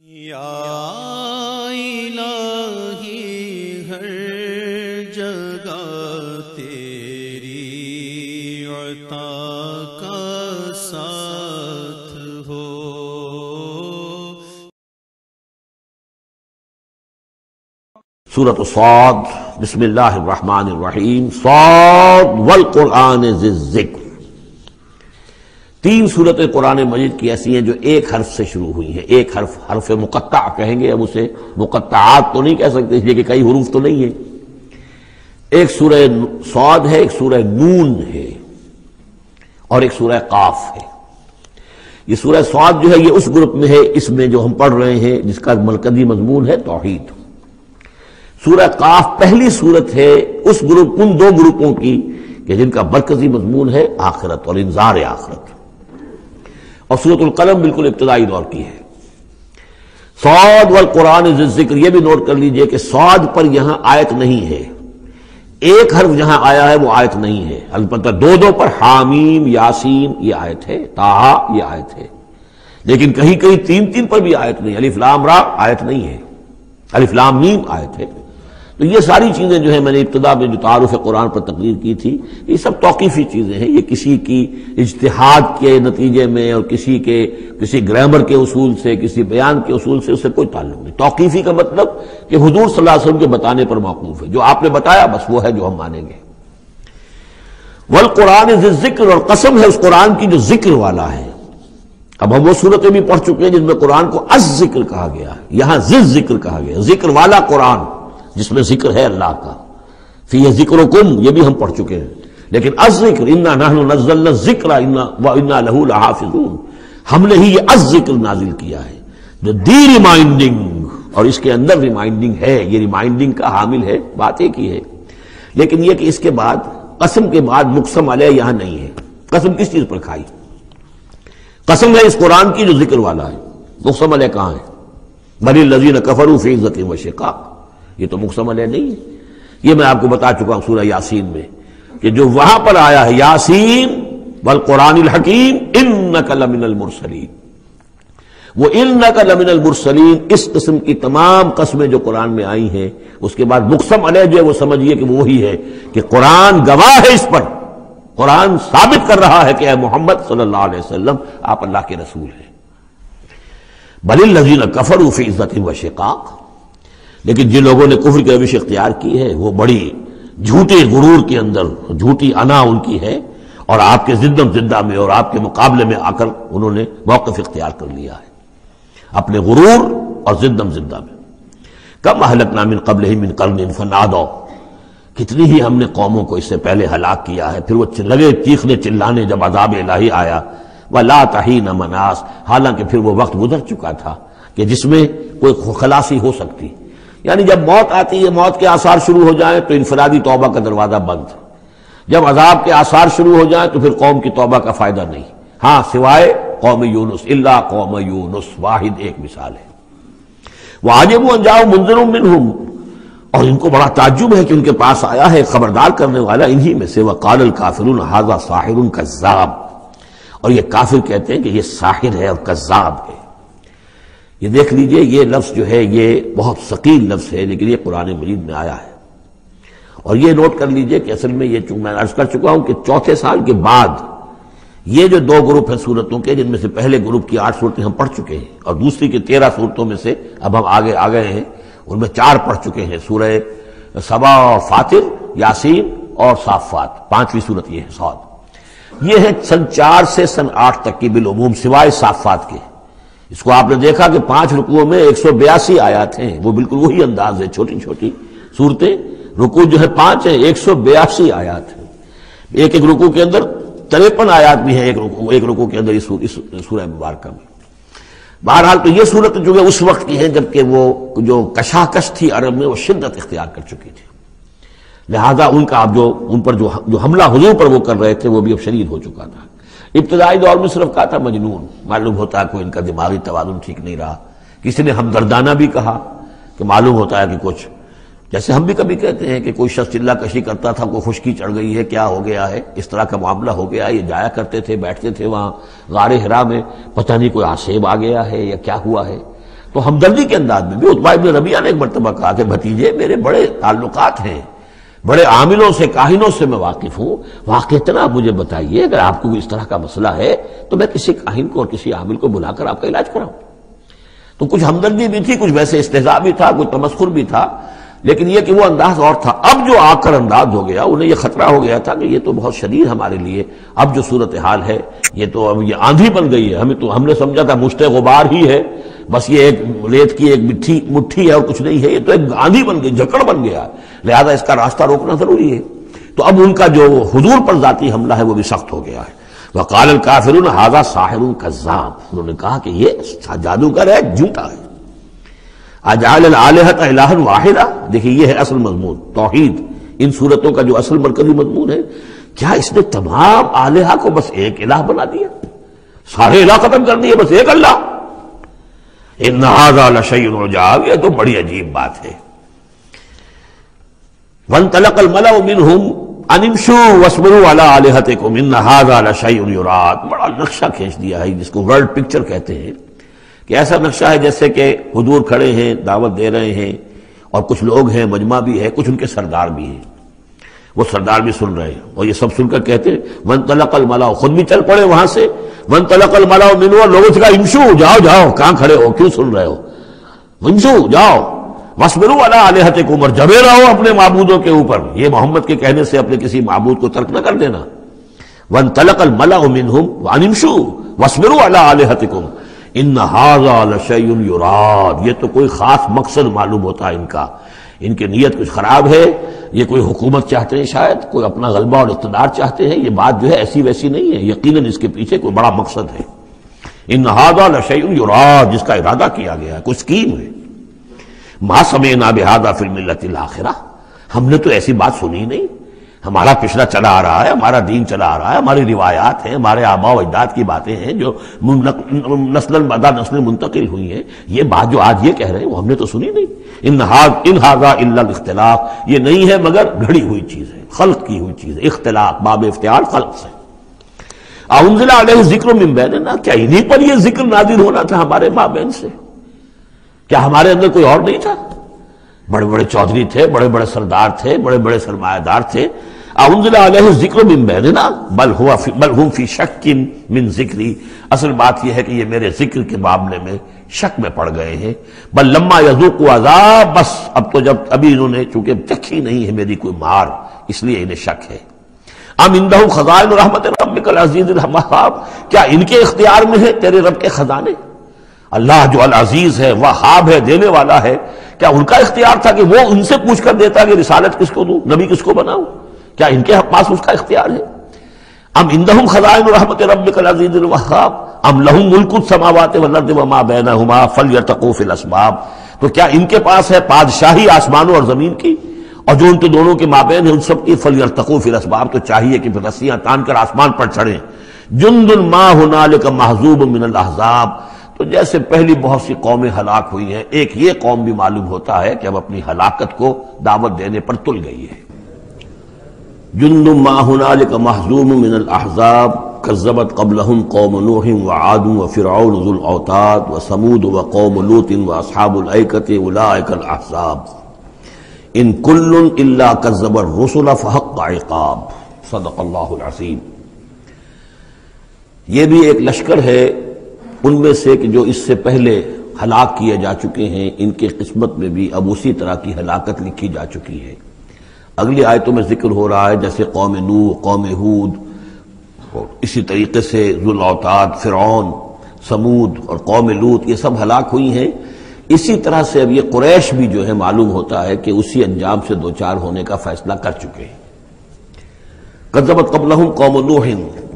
یا الہی ہر جگہ تیری عطا کا ساتھ ہو۔ سورۃ صاد، بسم اللہ الرحمن الرحیم۔ صاد والقرآن ذی الذکر، تین صورتیں قرآن مجید کی ایسی ہیں جو ایک حرف سے شروع ہوئی ہیں۔ ایک حرف، حرف مقطع کہیں گے، اب اسے مقطعات تو نہیں کہہ سکتے اس لیے کہ کئی حروف تو نہیں ہیں۔ ایک سورہ صاد ہے، ایک سورہ نون ہے، اور ایک سورہ قاف ہے۔ یہ سورہ صاد جو ہے یہ اس گروپ میں ہے، اس میں جو ہم پڑھ رہے ہیں جس کا مرکزی مضمون ہے توحید۔ سورہ قاف پہلی صورت ہے اس گروپ، ان دو گروپوں کی کہ جن کا مرکزی مضمون ہے آخرت اور انذار آخرت۔ اور سورۃ القلم بالکل ابتدائی دور کی ہے۔ صاد والقرآن ذی الذکر، یہ بھی نوٹ کر لیجئے کہ صاد پر یہاں آیت نہیں ہے، ایک حرف جہاں آیا ہے وہ آیت نہیں ہے۔ البتہ دو پر حامیم، یاسین یہ آیت ہے، طٰہٰ یہ آیت ہے، لیکن کہیں کہیں تین پر بھی آیت نہیں۔ الف لام را آیت نہیں ہے، الف لام میم آیت ہے۔ تو یہ ساری چیزیں جو ہیں میں نے ابتدا میں جو تعارف قرآن پر تقریر کی تھی، یہ سب توقیفی چیزیں ہیں، یہ کسی کی اجتہاد کے نتیجے میں اور کسی گرامر کے اصول سے، کسی بیان کے اصول سے اس سے کوئی تعلق نہیں۔ توقیفی کا مطلب کہ حضور صلی اللہ علیہ وسلم کے بتانے پر موقوف ہے، جو آپ نے بتایا بس وہ ہے جو ہم مانیں گے۔ والقرآن ذی الذکر، اور قسم ہے اس قرآن کی جو ذکر والا ہے۔ اب ہم وہ صورتیں بھی پڑھ چکے ہیں جن میں قرآن کو از ذکر کہا گیا ہے، یہاں ذی ذکر کہا گیا، ذکر والا قرآن جس میں ذکر ہے اللہ کا۔ فی ذکرکم، یہ بھی ہم پڑھ چکے ہیں، لیکن از ذکر انا نحن نزلنا الذکر وانا لہ لحافظون، ہم نے ہی یہ از ذکر نازل کیا ہے جو دی ریمائنڈنگ، اور اس کے اندر ریمائنڈنگ ہے، یہ ریمائنڈنگ کا حامل ہے، بات ایک ہی ہے، لیکن یہ کہ اس کے بعد قسم کے بعد مقسم علیہ یہاں نہیں ہے۔ قسم کس چیز پر کھائی؟ قسم ہے اس قرآن کی جو ذکر والا ہے، مقسم علیہ کہاں ہے؟ بل الذین کفروا فی عزۃ و شقاق، یہ تو مقسم علیہ نہیں ہے۔ یہ میں آپ کو بتا چکا ہوں سورہ یاسین میں کہ جو وہاں پر آیا ہے یاسین والقرآن الحکیم انک لمن المرسلین، وہ انک لمن المرسلین، اس قسم کی تمام قسمیں جو قرآن میں آئی ہیں اس کے بعد مقسم علیہ جو ہے وہ سمجھیے کہ وہی ہے کہ قرآن گواہ ہے اس پر، قرآن ثابت کر رہا ہے کہ اے محمد صلی اللہ علیہ وسلم آپ اللہ کے رسول ہیں۔ بل الذین کفروا فی عزۃ و شقاق، لیکن جن لوگوں نے کفر کی روش اختیار کی ہے وہ بڑی جھوٹے غرور کے اندر، جھوٹی انا ان کی ہے، اور آپ کے زدم زدہ میں اور آپ کے مقابلے میں آ کر انہوں نے موقف اختیار کر لیا ہے اپنے غرور اور زدم زدہ میں۔ کم اہلکنا من قبلہم من قرن فنادوا، کتنی ہی ہم نے قوموں کو اس سے پہلے ہلاک کیا ہے، پھر وہ لگے چیخنے چلانے جب عذاب الہی آیا۔ ولا تحین مناص، حالانکہ پھر وہ وقت گزر چکا تھا کہ جس میں کوئی خلاصی ہو سکتی، یعنی جب موت آتی ہے، موت کے آثار شروع ہو جائیں تو انفرادی توبہ کا دروازہ بند، جب عذاب کے آثار شروع ہو جائیں تو پھر قوم کی توبہ کا فائدہ نہیں، ہاں سوائے قوم یونس، الا قوم یونس، واحد ایک مثال ہے۔ وعجبوا ان جاءهم منذر منهم، اور ان کو بڑا تعجب ہے کہ ان کے پاس آیا ہے خبردار کرنے والا انہی میں سے۔ وقال الکافرون ھذا ساحر کذاب، اور یہ کافر کہتے ہیں کہ یہ ساحر ہے اور کذاب ہے۔ یہ دیکھ لیجئے، یہ لفظ جو ہے یہ بہت ثقیل لفظ ہے، لیکن یہ قرآن مجید میں آیا ہے۔ اور یہ نوٹ کر لیجئے کہ اصل میں یہ چونکہ میں عرض کر چکا ہوں کہ چوتھے سال کے بعد یہ جو دو گروپ ہیں صورتوں کے، جن میں سے پہلے گروپ کی 8 صورتیں ہم پڑھ چکے ہیں اور دوسری کی 13 صورتوں میں سے اب ہم آگے آ گئے ہیں، ان میں 4 پڑھ چکے ہیں، سورہ سبا اور فاطر، یاسین اور صافات، 5ویں صورت یہ ہے صاد۔ یہ ہے سن 4 سے سن 8 تک کی بالعموم سوائے صافات کے۔ اس کو آپ نے دیکھا کہ 5 رکوعوں میں 182 آیات ہیں، وہ بالکل وہی انداز ہے، چھوٹی چھوٹی صورتیں، رکوع جو ہے 5 ہیں، 182 آیات ہیں، ایک ایک رکوع کے اندر 53 آیات بھی ہیں، ایک رکوع کے اندر اس سورہ مبارکہ میں۔ بہرحال تو یہ صورت جو ہے اس وقت کی ہے جبکہ وہ جو کشاکش تھی عرب میں وہ شدت اختیار کر چکی تھی، لہذا ان کا اب ان پر جو حملہ حضور پر وہ کر رہے تھے وہ بھی اب شدید ہو چکا تھا۔ ابتدائی دور میں صرف کہا تھا مجنون، معلوم ہوتا ہے کوئی ان کا دماغی توازن ٹھیک نہیں رہا، کسی نے ہمدردانہ بھی کہا کہ معلوم ہوتا ہے کہ کچھ، جیسے ہم بھی کبھی کہتے ہیں کہ کوئی شخص چلہ کشی کرتا تھا، کوئی خشکی چڑھ گئی ہے، کیا ہو گیا ہے، اس طرح کا معاملہ ہو گیا، یہ جایا کرتے تھے، بیٹھتے تھے وہاں غار حرا میں، پتہ نہیں کوئی آسیب آ گیا ہے یا کیا ہوا ہے۔ تو ہمدردی کے انداز میں بھی عتبہ ابن ربیعہ نے ایک مرتبہ کہا کہ بھتیجے میرے بڑے تعلقات ہیں، بڑے عاملوں سے کاہنوں سے میں واقف ہوں، واقعتاً آپ مجھے بتائیے اگر آپ کو اس طرح کا مسئلہ ہے تو میں کسی کاہن کو اور کسی عامل کو بلا کر آپ کا علاج کراؤں۔ تو کچھ ہمدردی بھی تھی، کچھ ویسے استہزاء بھی تھا، کچھ تمسخر بھی تھا، لیکن یہ کہ وہ انداز اور تھا۔ اب جو آ کر انداز ہو گیا، انہیں یہ خطرہ ہو گیا تھا کہ یہ تو بہت شدید ہمارے لیے اب جو صورتحال ہے، یہ تو اب یہ آندھی بن گئی ہے، ہم نے سمجھا تھا مشت غبار ہی ہے، بس یہ ایک ریت کی ایک مٹھی ہے اور کچھ نہیں ہے، یہ تو ایک آندھی بن گئی، جھکڑ بن گیا، لہذا اس کا راستہ روکنا ضروری ہے۔ تو اب ان کا جو حضور پر ذاتی حملہ ہے وہ بھی سخت ہو گیا ہے۔ وقال الکافرون ھذا ساحر کذاب، انہوں نے کہا کہ یہ جادوگر ہے، جھوٹا ہے۔ اجعل الآلہۃ الہا واحدا، دیکھیے یہ ہے اصل مضمون توحید، ان صورتوں کا جو اصل مرکزی مضمون ہے، کیا اس نے تمام آلہہ کو بس ایک الہ بنا دیا، سارے الہ ختم کر دیے، بس ایک اللہ؟ ان ھذا لشیء عجاب، یہ تو بڑی عجیب بات ہے۔ وانطلق الملأ منهم ان امشوا واصبروا على آلہتکم ان ھذا لشیء یراد، بڑا نقشہ کھینچ دیا ہے جس کو ورلڈ پکچر کہتے ہیں، کہ ایسا نقشہ ہے جیسے کہ حضور کھڑے ہیں، دعوت دے رہے ہیں، اور کچھ لوگ ہیں، مجمع بھی ہے، کچھ ان کے سردار بھی ہیں، وہ سردار بھی سن رہے ہیں، اور یہ سب سن کر کہتے ہیں وانطلق الملأ، خود بھی چل پڑے وہاں سے، وانطلق الملأ منهم، لوگوں سے کہا امشوا، جاؤ جاؤ، کہاں کھڑے ہو، کیوں سن رہے ہو، امشوا جاؤ، واصبروا علی آلہتکم، اور جمے رہو اپنے معبودوں کے اوپر، یہ محمد کے کہنے سے اپنے کسی معبود کو ترک نہ کر دینا۔ وانطلق الملأ منهم وان امشوا واصبروا علی آلہتکم ان ھذا لشیء یراد، یہ تو کوئی خاص مقصد معلوم ہوتا ہے ان کا، ان کی نیت کچھ خراب ہے، یہ کوئی حکومت چاہتے ہیں، شاید کوئی اپنا غلبہ اور اقتدار چاہتے ہیں، یہ بات جو ہے ایسی ویسی نہیں ہے، یقیناً اس کے پیچھے کوئی بڑا مقصد ہے۔ ان ھذا لشیء یراد، جس کا ارادہ کیا گیا ہے، کوئی اسکیم ہے۔ ما سمعنا بھذا فی الملۃ الاخرہ، ہم نے تو ایسی بات سنی نہیں، ہمارا پچھلا چلا آ رہا ہے، ہمارا دین چلا آ رہا ہے، ہماری روایات ہیں، ہمارے آباء و اجداد کی باتیں ہیں جو نسلاً بعد نسل منتقل ہوئی ہیں، یہ بات جو آج یہ کہہ رہے ہیں وہ ہم نے تو سنی نہیں۔ ان ھذا الا الاختلاف، یہ نہیں ہے مگر گھڑی ہوئی چیز ہے، خلق کی ہوئی چیز ہے، اختلاف باب افتعال خلق سے۔ انزل علیہ ذکر من بیننا، کیا انہی پر یہ ذکر نازل ہونا تھا ہمارے مابین سے؟ کیا ہمارے اندر کوئی اور نہیں تھا؟ بڑے بڑے چودھری تھے، بڑے بڑے سردار تھے، بڑے بڑے سرمایہ دار تھے۔ انزل علیہ ذکر من بیننا بل ہم فی شک من ذکری، اصل بات یہ ہے کہ یہ میرے ذکر کے معاملے میں شک میں پڑ گئے ہیں۔ بل لما یذوقوا عذاب، بس اب تو جب ابھی انہوں نے چونکہ چکھی نہیں ہے میری کوئی مار، اس لیے انہیں شک ہے۔ ام عندہ خزائن رحمت ربک العزیز الوہاب، کیا ان کے اختیار میں ہے تیرے رب کے خزانے؟ اللہ جو العزیز ہے، وہاب ہے، دینے والا ہے، کیا ان کا اختیار تھا کہ وہ ان سے پوچھ کر دیتا کہ رسالت کس کو دوں، نبی کس کو بناؤں؟ کیا ان کے پاس اس کا اختیار ہے؟ ام عندہم خزائن رحمت ربک العزیز الوہاب ام لہم ملک السماوات والارض وما بینہما فلیرتقوا فی الاسباب، تو کیا ان کے پاس ہے پادشاہی آسمانوں اور زمین کی، اور جو ان کے دونوں کے مابین ہے ان سب کی فلیرتقوا فی الاسباب، تو چاہیے کہ پھر رسیاں تان کر آسمان پر چڑھیں۔ جند ما ہنالک محذوب من الاحزاب، تو جیسے پہلی بہت سی قومیں ہلاک ہوئی ہیں، ایک یہ قوم بھی معلوم ہوتا ہے کہ اب اپنی ہلاکت کو دعوت دینے پر تل گئی ہے۔ جند ما ہنالک محذوب من الاحزاب کذبت قبلہم قوم نوح وعاد وفرعون ذو الاوتاد وثمود وقوم لوط واصحاب الایکۃ اولئک الاحزاب ان کل الا کذب الرسل فحق عقاب، صدق اللہ العظیم۔ یہ بھی ایک لشکر ہے ان میں سے کہ جو اس سے پہلے ہلاک کیے جا چکے ہیں، ان کی قسمت میں بھی اب اسی طرح کی ہلاکت لکھی جا چکی ہے۔ اگلی آیتوں میں ذکر ہو رہا ہے جیسے قوم نوح، قوم ہود، اسی طریقے سے ذو الاوتاد، فرعون، سمود اور قوم لوط، یہ سب ہلاک ہوئی ہیں۔ اسی طرح سے اب یہ قریش بھی جو ہے معلوم ہوتا ہے کہ اسی انجام سے دوچار ہونے کا فیصلہ کر چکے ہیں۔ کذبت قبلہم قوم نوح،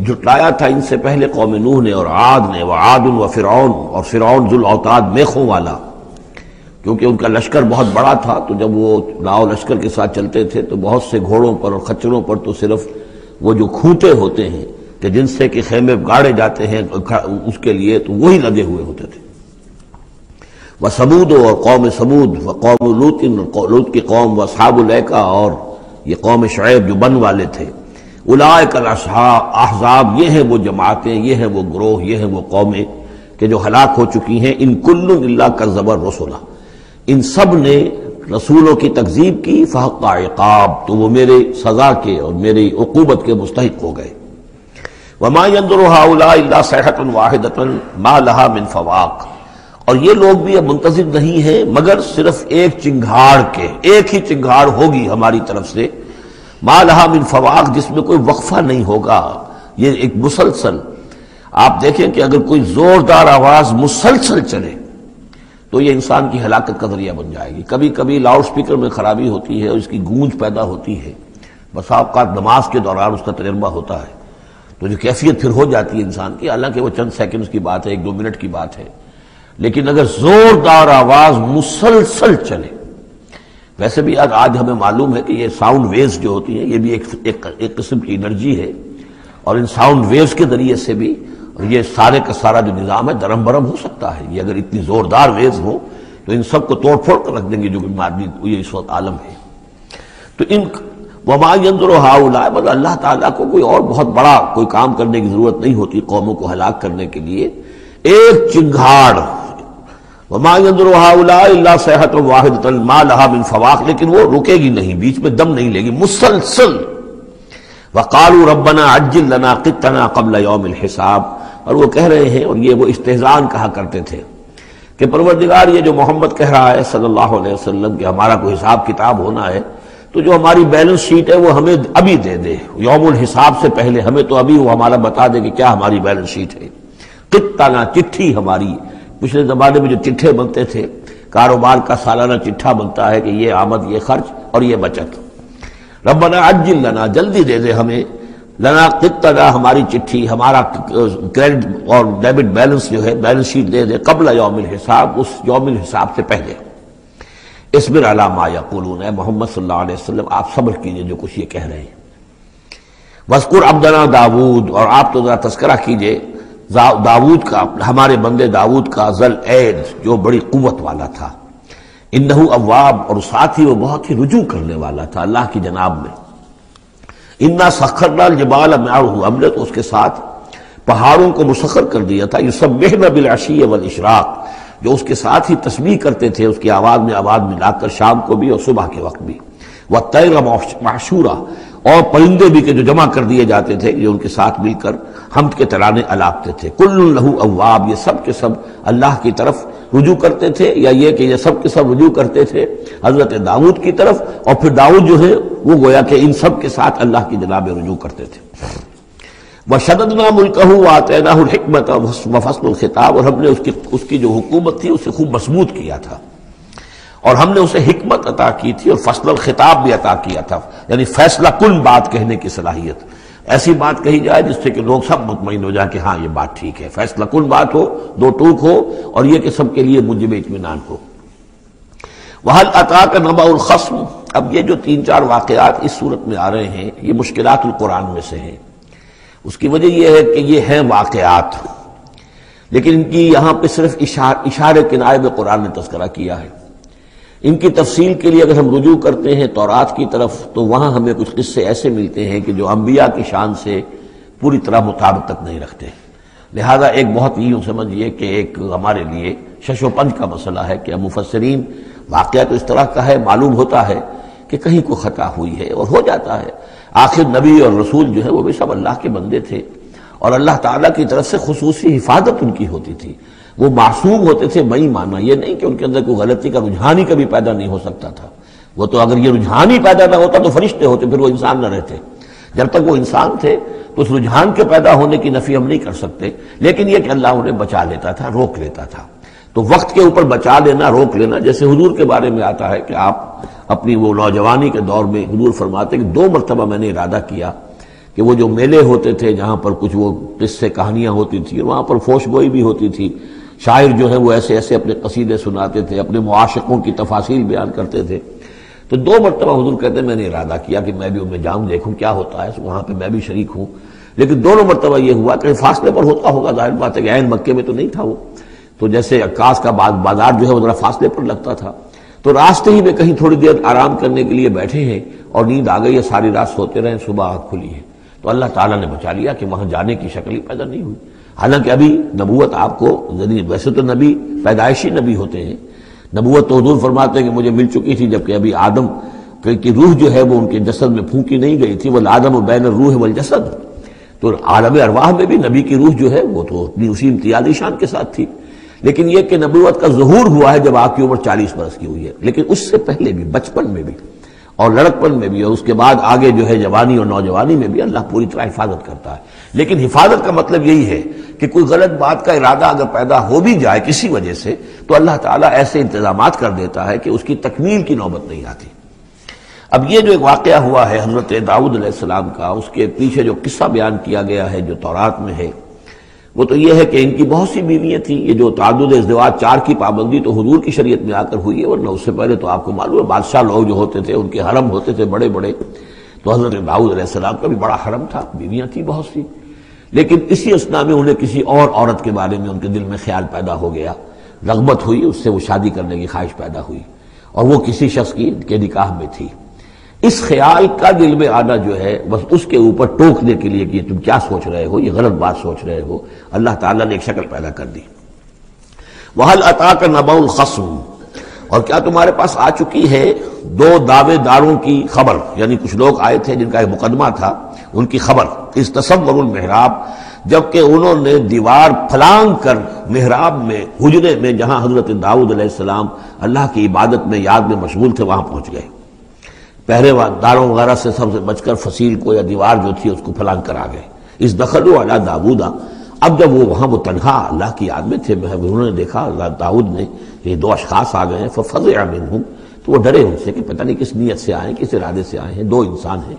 جھٹلایا تھا ان سے پہلے قوم نوح نے اور عاد نے، وعاد وفرعون، اور فرعون ذو الاوتاد میخوں والا، کیونکہ ان کا لشکر بہت بڑا تھا، تو جب وہ لاؤ لشکر کے ساتھ چلتے تھے تو بہت سے گھوڑوں پر اور خچروں پر تو صرف وہ جو کھوٹے ہوتے ہیں کہ جن سے کہ خیمے گاڑے جاتے ہیں اس کے لیے، تو وہی لدے ہوئے ہوتے تھے۔ وثمود، اور قوم سمود، وقوم لوط، لوط کی قوم، واصحاب الایکہ، اور یہ قوم شعیب جو بن والے تھے، اولئک الاحزاب، یہ ہیں وہ جماعتیں، یہ ہیں وہ گروہ، یہ ہیں وہ قومیں کہ جو ہلاک ہو چکی ہیں، ان کل الا کذب الرسل، ان سب نے رسولوں کی تکذیب کی، فحق عقاب، تو وہ میرے سزا کے اور میری عقوبت کے مستحق ہو گئے۔ وما ينظر هؤلاء الا صيحة واحدة ما لها من فواق، اور یہ لوگ بھی اب منتظر نہیں ہیں مگر صرف ایک چنگھاڑ کے، ایک ہی چنگھاڑ ہوگی ہماری طرف سے، ما لها من فواق، جس میں کوئی وقفہ نہیں ہوگا، یہ ایک مسلسل۔ آپ دیکھیں کہ اگر کوئی زوردار آواز مسلسل چلے تو یہ انسان کی ہلاکت کا ذریعہ بن جائے گی۔ کبھی کبھی لاؤڈ سپیکر میں خرابی ہوتی ہے اور اس کی گونج پیدا ہوتی ہے، بسا اوقات نماز کے دوران اس کا تجربہ ہوتا ہے، تو جو کیفیت پھر ہو جاتی ہے انسان کی، حالانکہ وہ چند سیکنڈز کی بات ہے، 1-2 منٹ کی بات ہے، لیکن اگر زوردار آواز مسلسل چلے، ویسے بھی آج ہمیں معلوم ہے کہ یہ ساؤنڈ ویوز جو ہوتی ہیں یہ بھی ایک قسم کی انرجی ہے، اور ان ساؤنڈ ویوز کے ذریعے سے بھی یہ سارے کا سارا جو نظام ہے درم برم ہو سکتا ہے۔ یہ اگر اتنی زوردار ویوز ہو تو ان سب کو توڑ پھوڑ کر رکھ دیں گے جو آدمی یہ اس وقت عالم ہے۔ تو ان وما ينظر هؤلاء، مطلب اللہ تعالیٰ کو کوئی اور بہت بڑا کوئی کام کرنے کی ضرورت نہیں ہوتی قوموں کو ہلاک کرنے کے لیے، ایک چنگھاڑ، وما ينظر هؤلاء الا صيحة واحدة ما لها من فواق، لیکن وہ رکے گی نہیں، بیچ میں دم نہیں لے گی، مسلسل۔ وقالوا ربنا عجل لنا قطنا قبل يوم الحساب، اور وہ کہہ رہے ہیں، اور یہ وہ استہزان کہا کرتے تھے کہ پروردگار یہ جو محمد کہہ رہا ہے صلی اللہ علیہ وسلم کہ ہمارا کوئی حساب کتاب ہونا ہے، تو جو ہماری بیلنس شیٹ ہے وہ ہمیں ابھی دے دے، یوم الحساب سے پہلے ہمیں تو ابھی وہ ہمارا بتا دے کہ کیا ہماری بیلنس شیٹ ہے۔ قطنا، چٹھی ہماری، پچھلے زمانے میں جو چٹھے بنتے تھے، کاروبار کا سالانہ چٹھا بنتا ہے کہ یہ آمد، یہ خرچ اور یہ بچت۔ ربنا عجل لنا، جلدی دے دے ہمیں، لنا قطنا، ہماری چٹھی، ہمارا کریڈٹ اور ڈیبٹ بیلنس جو ہے، بیلنس شیٹ دے دے، قبل یوم الحساب، اس یوم الحساب سے پہلے۔ اصبر علی ما یقولون، اے محمد صلی اللہ علیہ وسلم آپ صبر کیجئے جو کچھ یہ کہہ رہے ہیں۔ واذکر عبدنا داود، اور آپ تو ذرا تذکرہ کیجئے داود کا، ہمارے بندے داود کا، ذل عید، جو بڑی قوت والا تھا، انہ اواب، اور ساتھ ہی وہ بہت ہی رجوع کرنے والا تھا اللہ کی جناب میں۔ انا سخرنا الجبال معه، ہم نے تو اس کے ساتھ پہاڑوں کو مسخر کر دیا تھا، یسبحن بالعشی والاشراق، جو اس کے ساتھ ہی تسبیح کرتے تھے، اس کی آواز میں آواز ملا کر، شام کو بھی اور صبح کے وقت بھی۔ والطیر محشورا، اور پرندے بھی کہ جو جمع کر دیے جاتے تھے، جو ان کے ساتھ مل کر حمد کے ترانے الاپتے تھے۔ کل لہ اواب، یہ سب کے سب اللہ کی طرف رجوع کرتے تھے، یا یہ کہ یہ سب کے سب رجوع کرتے تھے حضرت داؤد کی طرف، اور پھر داؤد جو ہے وہ گویا کہ ان سب کے ساتھ اللہ کی جناب رجوع کرتے تھے۔ وشددنا ملکہ وآتیناہ الحکمۃ وفصل الخطاب، اور ہم نے اس کی جو حکومت تھی اسے خوب مضبوط کیا تھا، اور ہم نے اسے حکمت عطا کی تھی اور فصل الخطاب بھی عطا کیا تھا، یعنی فیصلہ کن بات کہنے کی صلاحیت، ایسی بات کہی جائے جس سے کہ لوگ سب مطمئن ہو جائیں کہ ہاں یہ بات ٹھیک ہے، فیصلہ کن بات ہو، دو ٹوک ہو، اور یہ کہ سب کے لیے موجب اطمینان ہو۔ وَهَلْ أَتَاكَ نَبَأُ الْخَصْمِ، اب یہ جو 3-4 واقعات اس صورت میں آ رہے ہیں یہ مشکلات القرآن میں سے ہیں۔ اس کی وجہ یہ ہے کہ یہ ہیں واقعات، لیکن ان کی یہاں پہ صرف اشارے کنائے میں قرآن نے تذکرہ کیا ہے۔ ان کی تفصیل کے لیے اگر ہم رجوع کرتے ہیں تورات کی طرف تو وہاں ہمیں کچھ قصے ایسے ملتے ہیں کہ جو انبیاء کی شان سے پوری طرح مطابقت نہیں رکھتے، لہذا ایک بہت یوں سمجھیے کہ ایک ہمارے لیے شش و پنج کا مسئلہ ہے کہ مفسرین واقعہ تو اس طرح کا ہے، معلوم ہوتا ہے کہ کہیں کوئی خطا ہوئی ہے اور ہو جاتا ہے، آخر نبی اور رسول جو ہے وہ بھی سب اللہ کے بندے تھے، اور اللہ تعالیٰ کی طرف سے خصوصی حفاظت ان کی ہوتی تھی، وہ معصوم ہوتے تھے، میں ماننا یہ نہیں کہ ان کے اندر کوئی غلطی کا رجحان ہی کبھی پیدا نہیں ہو سکتا تھا، وہ تو اگر یہ رجحان ہی پیدا نہ ہوتا تو فرشتے ہوتے، پھر وہ انسان نہ رہتے، جب تک وہ انسان تھے تو اس رجحان کے پیدا ہونے کی نفی ہم نہیں کر سکتے، لیکن یہ کہ اللہ انہیں بچا لیتا تھا، روک لیتا تھا۔ تو وقت کے اوپر بچا لینا، روک لینا، جیسے حضور کے بارے میں آتا ہے کہ آپ اپنی وہ نوجوانی کے دور میں حضور فرماتے کہ 2 مرتبہ میں نے ارادہ کیا کہ وہ جو میلے ہوتے تھے جہاں پر کچھ وہ قصے کہانیاں ہوتی تھیں، وہاں پر فوش گوئی بھی ہوتی تھی، شاعر جو ہے وہ ایسے ایسے اپنے قصیدے سناتے تھے، اپنے معاشقوں کی تفاصیل بیان کرتے تھے، تو 2 مرتبہ حضور کہتے ہیں میں نے ارادہ کیا کہ میں بھی ان میں جاؤں، دیکھوں کیا ہوتا ہے، وہاں پہ میں بھی شریک ہوں، لیکن دونوں مرتبہ یہ ہوا کہ فاصلے پر ہوتا ہوگا، ظاہر بات ہے کہ عین مکے میں تو نہیں تھا وہ، تو جیسے عکاس کا بازار جو ہے وہ ذرا فاصلے پر لگتا تھا، تو راستے ہی میں کہیں تھوڑی دیر آرام کرنے کے لیے بیٹھے ہیں اور نیند آ گئی ہے، ساری رات سوتے رہے، صبح آنکھ کھلی ہے، تو اللہ تعالیٰ نے بچا لیا کہ وہاں جانے کی شکل ہی پیدا نہیں ہوئی۔ حالانکہ ابھی نبوت آپ کو ویسے تو نبی پیدائشی نبی ہوتے ہیں، نبوت تو حضور فرماتے ہیں کہ مجھے مل چکی تھی جبکہ ابھی آدم کی روح جو ہے وہ ان کے جسد میں پھونکی نہیں گئی تھی، والآدم بین الروح والجسد، تو عالم ارواح میں بھی نبی کی روح جو ہے وہ تو اپنی اسی امتیازی شان کے ساتھ تھی، لیکن یہ کہ نبوت کا ظہور ہوا ہے جب آپ کی عمر 40 برس کی ہوئی ہے، لیکن اس سے پہلے بھی بچپن میں بھی اور لڑکپن میں بھی اور اس کے بعد آگے جو ہے جوانی اور نوجوانی میں بھی اللہ پوری طرح حفاظت کرتا ہے۔ لیکن حفاظت کا مطلب یہی ہے کہ کوئی غلط بات کا ارادہ اگر پیدا ہو بھی جائے کسی وجہ سے تو اللہ تعالیٰ ایسے انتظامات کر دیتا ہے کہ اس کی تکمیل کی نوبت نہیں آتی۔ اب یہ جو ایک واقعہ ہوا ہے حضرت داؤد علیہ السلام کا، اس کے پیچھے جو قصہ بیان کیا گیا ہے جو تورات میں ہے، وہ تو یہ ہے کہ ان کی بہت سی بیویاں تھیں۔ یہ جو تعدد ازدواج 4 کی پابندی تو حضور کی شریعت میں آ کر ہوئی ہے، ورنہ اس سے پہلے تو آپ کو معلوم ہے بادشاہ لوگ جو ہوتے تھے ان کے حرم ہوتے تھے بڑے بڑے، تو حضرت داؤد علیہ السلام کا بھی بڑا حرم تھا، بیویاں تھیں بہت سی، لیکن اسی اثنا میں انہیں کسی اور عورت کے بارے میں ان کے دل میں خیال پیدا ہو گیا، رغبت ہوئی، اس سے وہ شادی کرنے کی خواہش پیدا ہوئی، اور وہ کسی شخص کے نکاح میں تھی۔ اس خیال کا دل میں آنا جو ہے بس اس کے اوپر ٹوکنے کے لیے کہ تم کیا سوچ رہے ہو، یہ غلط بات سوچ رہے ہو، اللہ تعالیٰ نے ایک شکل پیدا کر دی۔ وَهَلْ أَتَاكَ نَبَأُ الْخَصْمِ، اور کیا تمہارے پاس آ چکی ہے 2 دعوے داروں کی خبر، یعنی کچھ لوگ آئے تھے جن کا ایک مقدمہ تھا، ان کی خبر، اِذْ تَصَوَّرُوا الْمِحْرَابَ، جبکہ انہوں نے دیوار پھلانگ کر محراب میں، حجرے میں جہاں حضرت داؤد علیہ السلام اللہ کی عبادت میں یاد میں مشغول تھے وہاں پہنچ گئے، پہرے داروں وغیرہ سے سب سے بچ کر فصیل کو یا دیوار جو تھی اس کو پھلانگ کر آ گئے۔ اس دخلوا علی داؤد، اب جب وہ وہاں وہ تنہا اللہ کی یاد میں تھے، انہوں نے دیکھا اللہ داؤد نے یہ 2 اشخاص آ گئے ہیں، ففزع منہم، تو وہ ڈرے ان سے کہ پتہ نہیں کس نیت سے آئے ہیں، کس ارادے سے آئے ہیں، 2 انسان ہیں۔